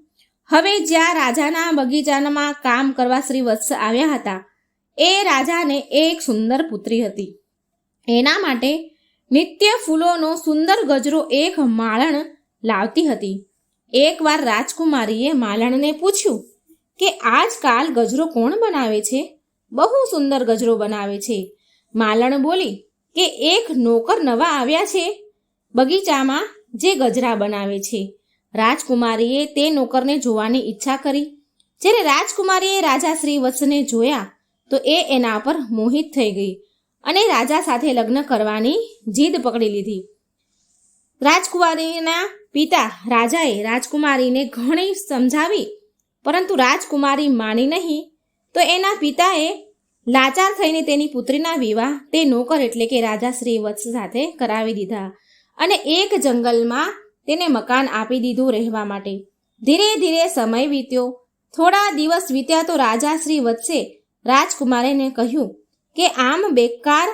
હવે જ્યાં રાજાના બગીચામાં કામ કરવા શ્રીવત્સ આવ્યા હતા એ રાજાને એક સુંદર પુત્રી હતી. એના માટે નિત્ય ફૂલોનો સુંદર ગજરો એક માલણ લાવતી હતી. એકવાર રાજકુમારીએ માલણને પૂછ્યું કે આજકાલ ગજરો કોણ બનાવે છે? બહુ સુંદર ગજરો બનાવે છે. માલણ બોલી કે એક નોકર નવા આવ્યા છે બગીચામાં જે ગજરા બનાવે છે. રાજકુમારીએ તે નોકરને જોવાની ઈચ્છા કરી. જ્યારે રાજકુમારીએ રાજા શ્રીવત્સને જોયા તો એ એના પર મોહિત થઈ ગઈ અને રાજા સાથે લગ્ન કરવાની જીદ પકડી લીધી. રાજકુમારીના પિતા રાજાએ રાજકુમારીને ઘણી સમજાવી, પરંતુ રાજકુમારી માની નહીં. તો એના પિતાએ લાચાર થઈને તેની પુત્રીના વિવાહ તે નોકર એટલે કે રાજા શ્રીવત્સ સાથે કરાવી દીધા અને એક જંગલમાં તેને મકાન આપી દીધું રહેવા માટે. ધીરે ધીરે સમય વીત્યો. થોડા દિવસ વીત્યા તો રાજા શ્રીવત્સે રાજકુમારીને કહ્યું કે આમ બેકાર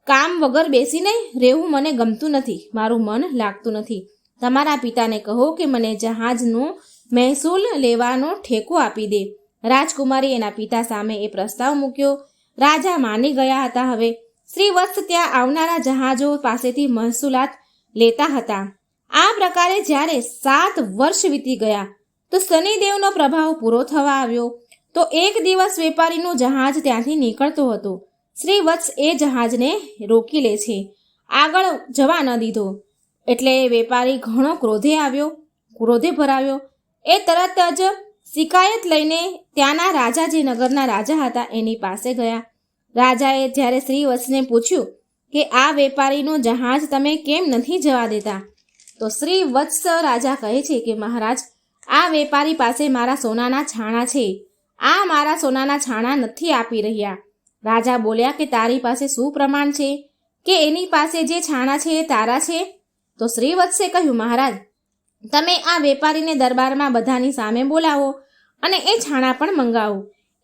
કામ વગર બેસીને રહેવું મને ગમતું નથી. મારું મન લાગતું નથી. તમારા પિતાને કહો કે મને જહાજનું મહેસૂલ લેવાનો ઠેકો આપી દે. રાજકુમારી એના પિતા સામે એ પ્રસ્તાવ મૂક્યો. રાજા માની ગયા હતા. હવે શ્રીવત્સ ત્યાં આવનારા જહાજો પાસેથી મહેસૂલાત લેતા હતા. આ પ્રકારે જ્યારે 7 વર્ષ વીતી ગયા તો શનિદેવનો પ્રભાવ પૂરો થવા આવ્યો. તો એક દિવસ વેપારીનું જહાજ ત્યાંથી નીકળતો હતો. શ્રીવત્સ એ જહાજને રોકી લે છે, આગળ જવા ન દીધો. એટલે વેપારી ઘણો ક્રોધે ભરાયો. એ તરત જ શિકાયત લઈને ત્યાંના રાજા જે નગરના રાજા હતા એની પાસે ગયા. રાજાએ જ્યારે શ્રીવત્સને પૂછ્યું કે આ વેપારીનું જહાજ તમે કેમ નથી જવા દેતા? તો શ્રીવત્સ રાજા કહે છે કે મહારાજ, આ વેપારી પાસે મારા સોનાના છાણા છે. આ મારા સોનાના છાણા નથી આપી રહ્યા. રાજા બોલ્યા કે તારી પાસે શું પ્રમાણ છે કે એની પાસે જે છાણા છે એ તારા છે? તો શ્રીવત્સે કહ્યું, મહારાજ, તમે આ વેપારીને દરબારમાં બધાની સામે બોલાવો અને એ છાણા પણ મંગાવો.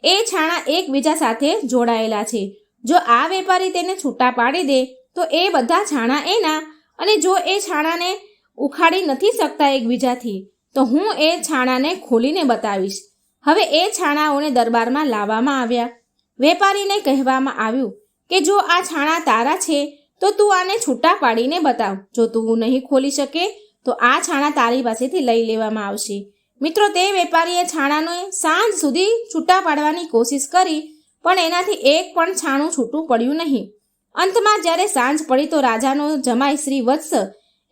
એ છાણા એકબીજા સાથે જોડાયેલા છે. જો આ વેપારી તેને છૂટા પાડી દે તો એ બધા છાણા એના, અને જો એ છાણાને ઉખાડી નથી શકતા એકબીજાથી તો હું એ છાણાને ખોલીને બતાવીશ. હવે એ છાણાઓને દરબારમાં લાવવામાં આવ્યા. વેપારીને કહેવામાં આવ્યું કે જો આ છાણા તારા છે તો તું આને છૂટા પાડીને બતાવ. જો તું નહીં ખોલી શકે તો આ છાણા તારી પાસેથી લઈ લેવામાં આવશે. મિત્રો, તે વેપારીએ છાણાને સાંજ સુધી છૂટા પાડવાની કોશિશ કરી, પણ એનાથી એક પણ છાણું છૂટું પડ્યું નહીં. અંતમાં જ્યારે સાંજ પડી તો રાજાનો જમાઈ શ્રીવત્સ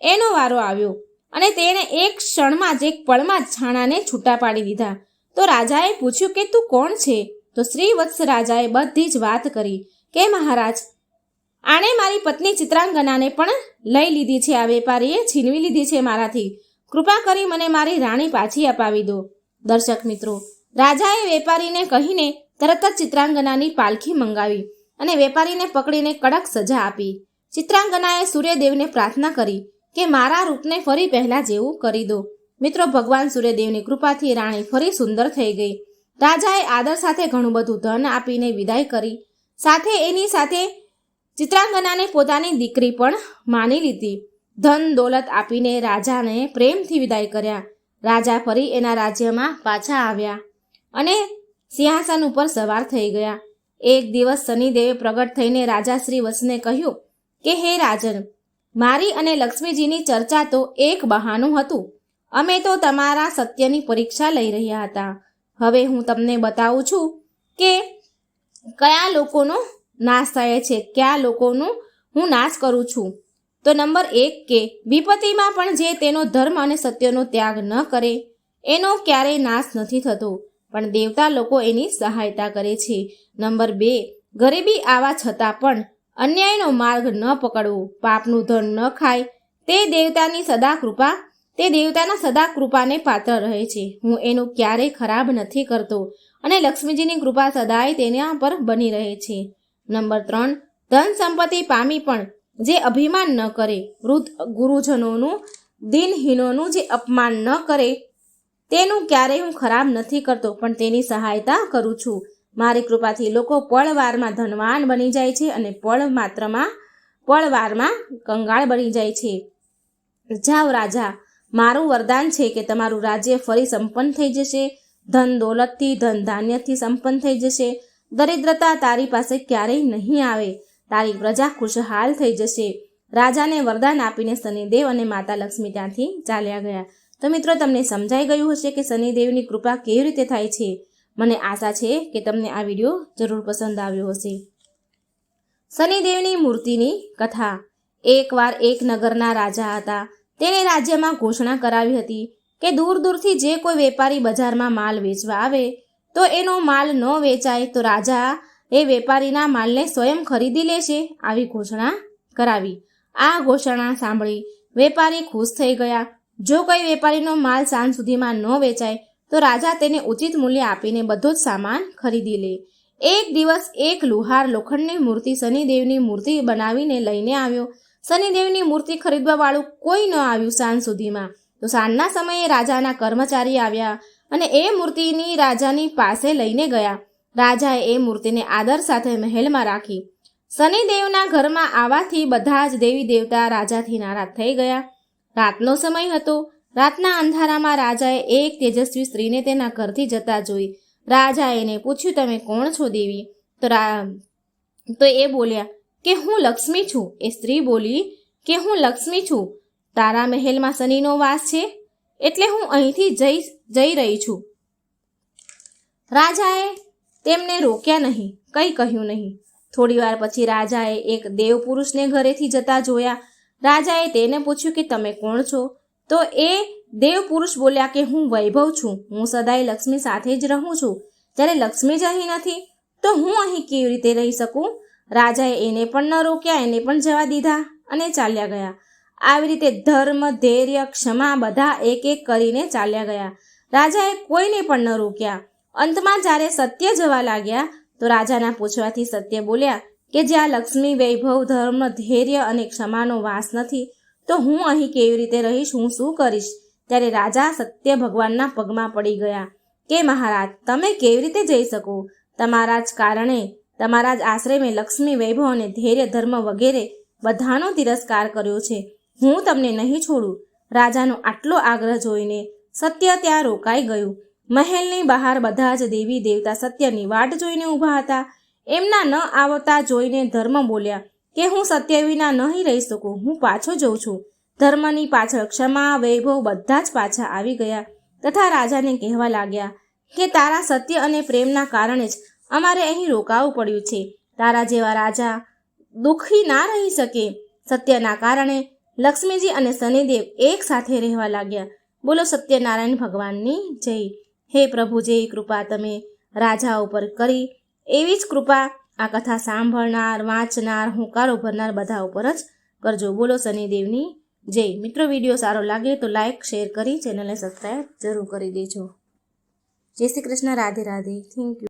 એનો વારો આવ્યો અને તેણે એક ક્ષણમાં જ, એક પળમાં જ છાણાને છૂટા પાડી દીધા. તો રાજાએ પૂછ્યું કે તું કોણ છે? તો શ્રીવત્સ રાજાએ બધી જ વાત કરી કે મહારાજ, આણે મારી પત્ની ચિત્રાંગનાને પણ લઈ લીધી છે. આ વેપારીએ છીનવી લીધી છે મારાથી. કૃપા કરી મને મારી રાણી પાછી અપાવી દો. દર્શક મિત્રો, રાજાએ વેપારીને કહીને તરત જ ચિત્રાંગનાની પાલખી મંગાવી અને વેપારીને પકડીને કડક સજા આપી. ચિત્રાંગનાએ સૂર્યદેવને પ્રાર્થના કરી કે મારા રૂપને ફરી પહેલા જેવું કરી દો. મિત્રો, ભગવાન સૂર્યદેવની કૃપાથી રાણી ફરી સુંદર થઈ ગઈ. રાજાએ આદર સાથે ઘણું બધું ધન આપીને વિદાય કરી. સાથે એની સાથે ચિત્રાંગનાને પોતાની દીકરી પણ માની લીધી. ધન દોલત આપીને રાજાને પ્રેમથી વિદાય કર્યા. રાજા ફરી એના રાજ્યમાં પાછા આવ્યા અને સિંહાસન ઉપર સવાર થઈ ગયા. એક દિવસ શનિદેવે પ્રગટ થઈને રાજા શ્રી વત્સને કહ્યું કે હે રાજન, મારી અને લક્ષ્મીજીની ચર્ચા તો એક બહાનું હતું. અમે તો તમારા સત્યની પરીક્ષા લઈ રહ્યા હતા. હવે હું તમને બતાવું છું કે કયા લોકોનો નાશ થાય છે, કયા લોકોનું હું નાશ કરું છું. તો નંબર 1 કે વિપત્તિમાં પણ જે તેનો ધર્મ અને સત્યનો ત્યાગ ન કરે એનો ક્યારેય નાશ નથી થતો, પણ દેવતા લોકો એની સહાયતા કરે છે. નંબર 2, ગરીબી આવવા છતાં પણ અન્યાયનો માર્ગ ન પકડવો, પાપનું ધન ન ખાય, તે દેવતાના સદા કૃપાને પાત્ર રહે છે. હું એનું ક્યારેય ખરાબ નથી કરતો અને લક્ષ્મીજીની કૃપા સદાય તેના પર બની રહે છે. નંબર 3, ધન સંપત્તિ પામી પણ જે અભિમાન ન કરે, વૃદ્ધ ગુરુજનોનું, દિનહીનોનું જે અપમાન ન કરે, તેનું ક્યારેય હું ખરાબ નથી કરતો, પણ તેની સહાયતા કરું છું. મારી કૃપાથી લોકો પળવારમાં ધનવાન બની જાય છે અને પળવારમાં કંગાળ બની જાય છે. જાઓ રાજા, મારું વરદાન છે કે તમારું રાજ્ય ફરી સંપન્ન થઈ જશે. ધન દોલતથી, ધન ધાન્યથી સંપન્ન થઈ જશે. દરિદ્રતા તારી પાસે ક્યારેય નહીં આવે. તારી પ્રજા ખુશહાલ થઈ જશે. રાજાને વરદાન આપીને શનિદેવ અને માતા લક્ષ્મી ત્યાંથી ચાલ્યા ગયા. તો મિત્રો, તમને સમજાઈ ગયું હશે કે શનિદેવની કૃપા કેવી રીતે થાય છે. મને આશા છે કે તમને આ વિડીયો જરૂર પસંદ આવ્યો હશે. શનિદેવની મૂર્તિની કથા. એકવાર એક નગરના રાજા હતા. તેણે રાજ્યમાં ઘોષણા કરાવી હતી કે દૂર દૂરથી જે કોઈ વેપારી બજારમાં માલ વેચવા આવે તો એનો માલ ન વેચાય તો રાજા એ વેપારીના માલને સ્વયં ખરીદી લેશે. આવી ઘોષણા કરાવી. આ ઘોષણા સાંભળી વેપારી ખુશ થઈ ગયા. જો કોઈ વેપારીનો માલ સાંજ સુધીમાં ન વેચાય તો રાજા તેને ઉચિત મૂલ્ય આપીને બધો જ સામાન ખરીદી લે. એક દિવસ એક લુહાર લોખંડની મૂર્તિ શનિદેવની મૂર્તિ બનાવીને લઈને આવ્યો. શનિદેવની મૂર્તિ ખરીદવાવાળું કોઈ ન આવ્યું સાંજ સુધીમાં. તો સાંજના સમયે રાજાના કર્મચારી આવ્યા અને એ મૂર્તિની રાજાની પાસે લઈને ગયા. રાજાએ એ મૂર્તિને આદર સાથે મહેલમાં રાખી. શનિદેવના ઘરમાં આવવાથી બધા જ દેવી દેવતા રાજાથી નારાજ થઈ ગયા. રાતનો સમય હતો. રાતના અંધારામાં રાજાએ એક તેજસ્વી સ્ત્રીને તેના ઘરથી જતા જોઈ. રાજાએ એને પૂછ્યું, તમે કોણ છો દેવી? તો એ બોલ્યા કે હું લક્ષ્મી છું. એ સ્ત્રી બોલી કે હું લક્ષ્મી છું. તારા મહેલમાં શનિનો વાસ છે એટલે હું અહીંથી જઈ રહી છું. રાજાએ તેમને રોક્યા નહીં, કંઈ કહ્યું નહીં. થોડી વાર પછી રાજાએ એક દેવ પુરુષને ઘરેથી જતા જોયા. રાજાએ તેને પૂછ્યું કે તમે કોણ છો? તો એ દેવ પુરુષ બોલ્યા કે હું વૈભવ છું. હું સદાય લક્ષ્મી સાથે જ રહું છું. જ્યારે લક્ષ્મી જ અહીં નથી તો હું અહીં કેવી રીતે રહી શકું? રાજાએ એને પણ ન રોક્યા, એને પણ જવા દીધા અને ચાલ્યા ગયા. આવી રીતે ધર્મ, ધૈર્ય, ક્ષમા બધા એક એક કરીને ચાલ્યા ગયા. રાજાએ કોઈને પણ ન રોક્યા. અંતમાં જ્યારે સત્ય જવા લાગ્યા તો રાજાના પૂછવાથી સત્ય બોલ્યા કે જ્યાં લક્ષ્મી, વૈભવ, ધર્મ, ધૈર્ય અને ક્ષમાનો વાસ નથી તો હું અહીં કેવી રીતે રહીશ? હું શું કરીશ? ત્યારે રાજા સત્ય ભગવાનના પગમાં પડી ગયા કે મહારાજ, તમે કેવી રીતે જઈ શકો? તમારા જ કારણે, તમારા જ આશ્રય મેં લક્ષ્મી, વૈભવ અને ધૈર્ય, ધર્મ વગેરે બધાનો તિરસ્કાર કર્યો છે. હું તમને નહીં છોડું. રાજાનો આટલો આગ્રહ જોઈને સત્ય ત્યાં રોકાઈ ગયું. મહેલની બહાર બધા જ દેવી દેવતા સત્યની વાટ જોઈને ઊભા હતા. એમના ન આવતા જોઈને ધર્મ બોલ્યા કે હું સત્ય વિના નહીં રહી શકું. હું પાછો જઉં છું. ધર્મની પાછળ ક્ષમા, વૈભવ બધા જ પાછા આવી ગયા તથા રાજાને કહેવા લાગ્યા કે તારા સત્ય અને પ્રેમના કારણે જ અમારે અહીં રોકાવું પડ્યું છે. તારા જેવા રાજા દુઃખી ના રહી શકે. સત્યના કારણે લક્ષ્મીજી અને શનિદેવ એક સાથે રહેવા લાગ્યા. બોલો સત્યનારાયણ ભગવાનની જય. હે પ્રભુ, જે કૃપા તમે રાજા ઉપર કરી એવી જ કૃપા આ કથા સાંભળનાર, વાંચનાર, હુંકારો ભરનાર બધા ઉપર જ કરજો. બોલો શનિદેવની જય. મિત્રો, વિડીયો સારો લાગે તો લાઈક, શેર કરી ચેનલને સબસ્ક્રાઈબ જરૂર કરી દેજો. જય શ્રી કૃષ્ણ. રાધે રાધે. Thank you.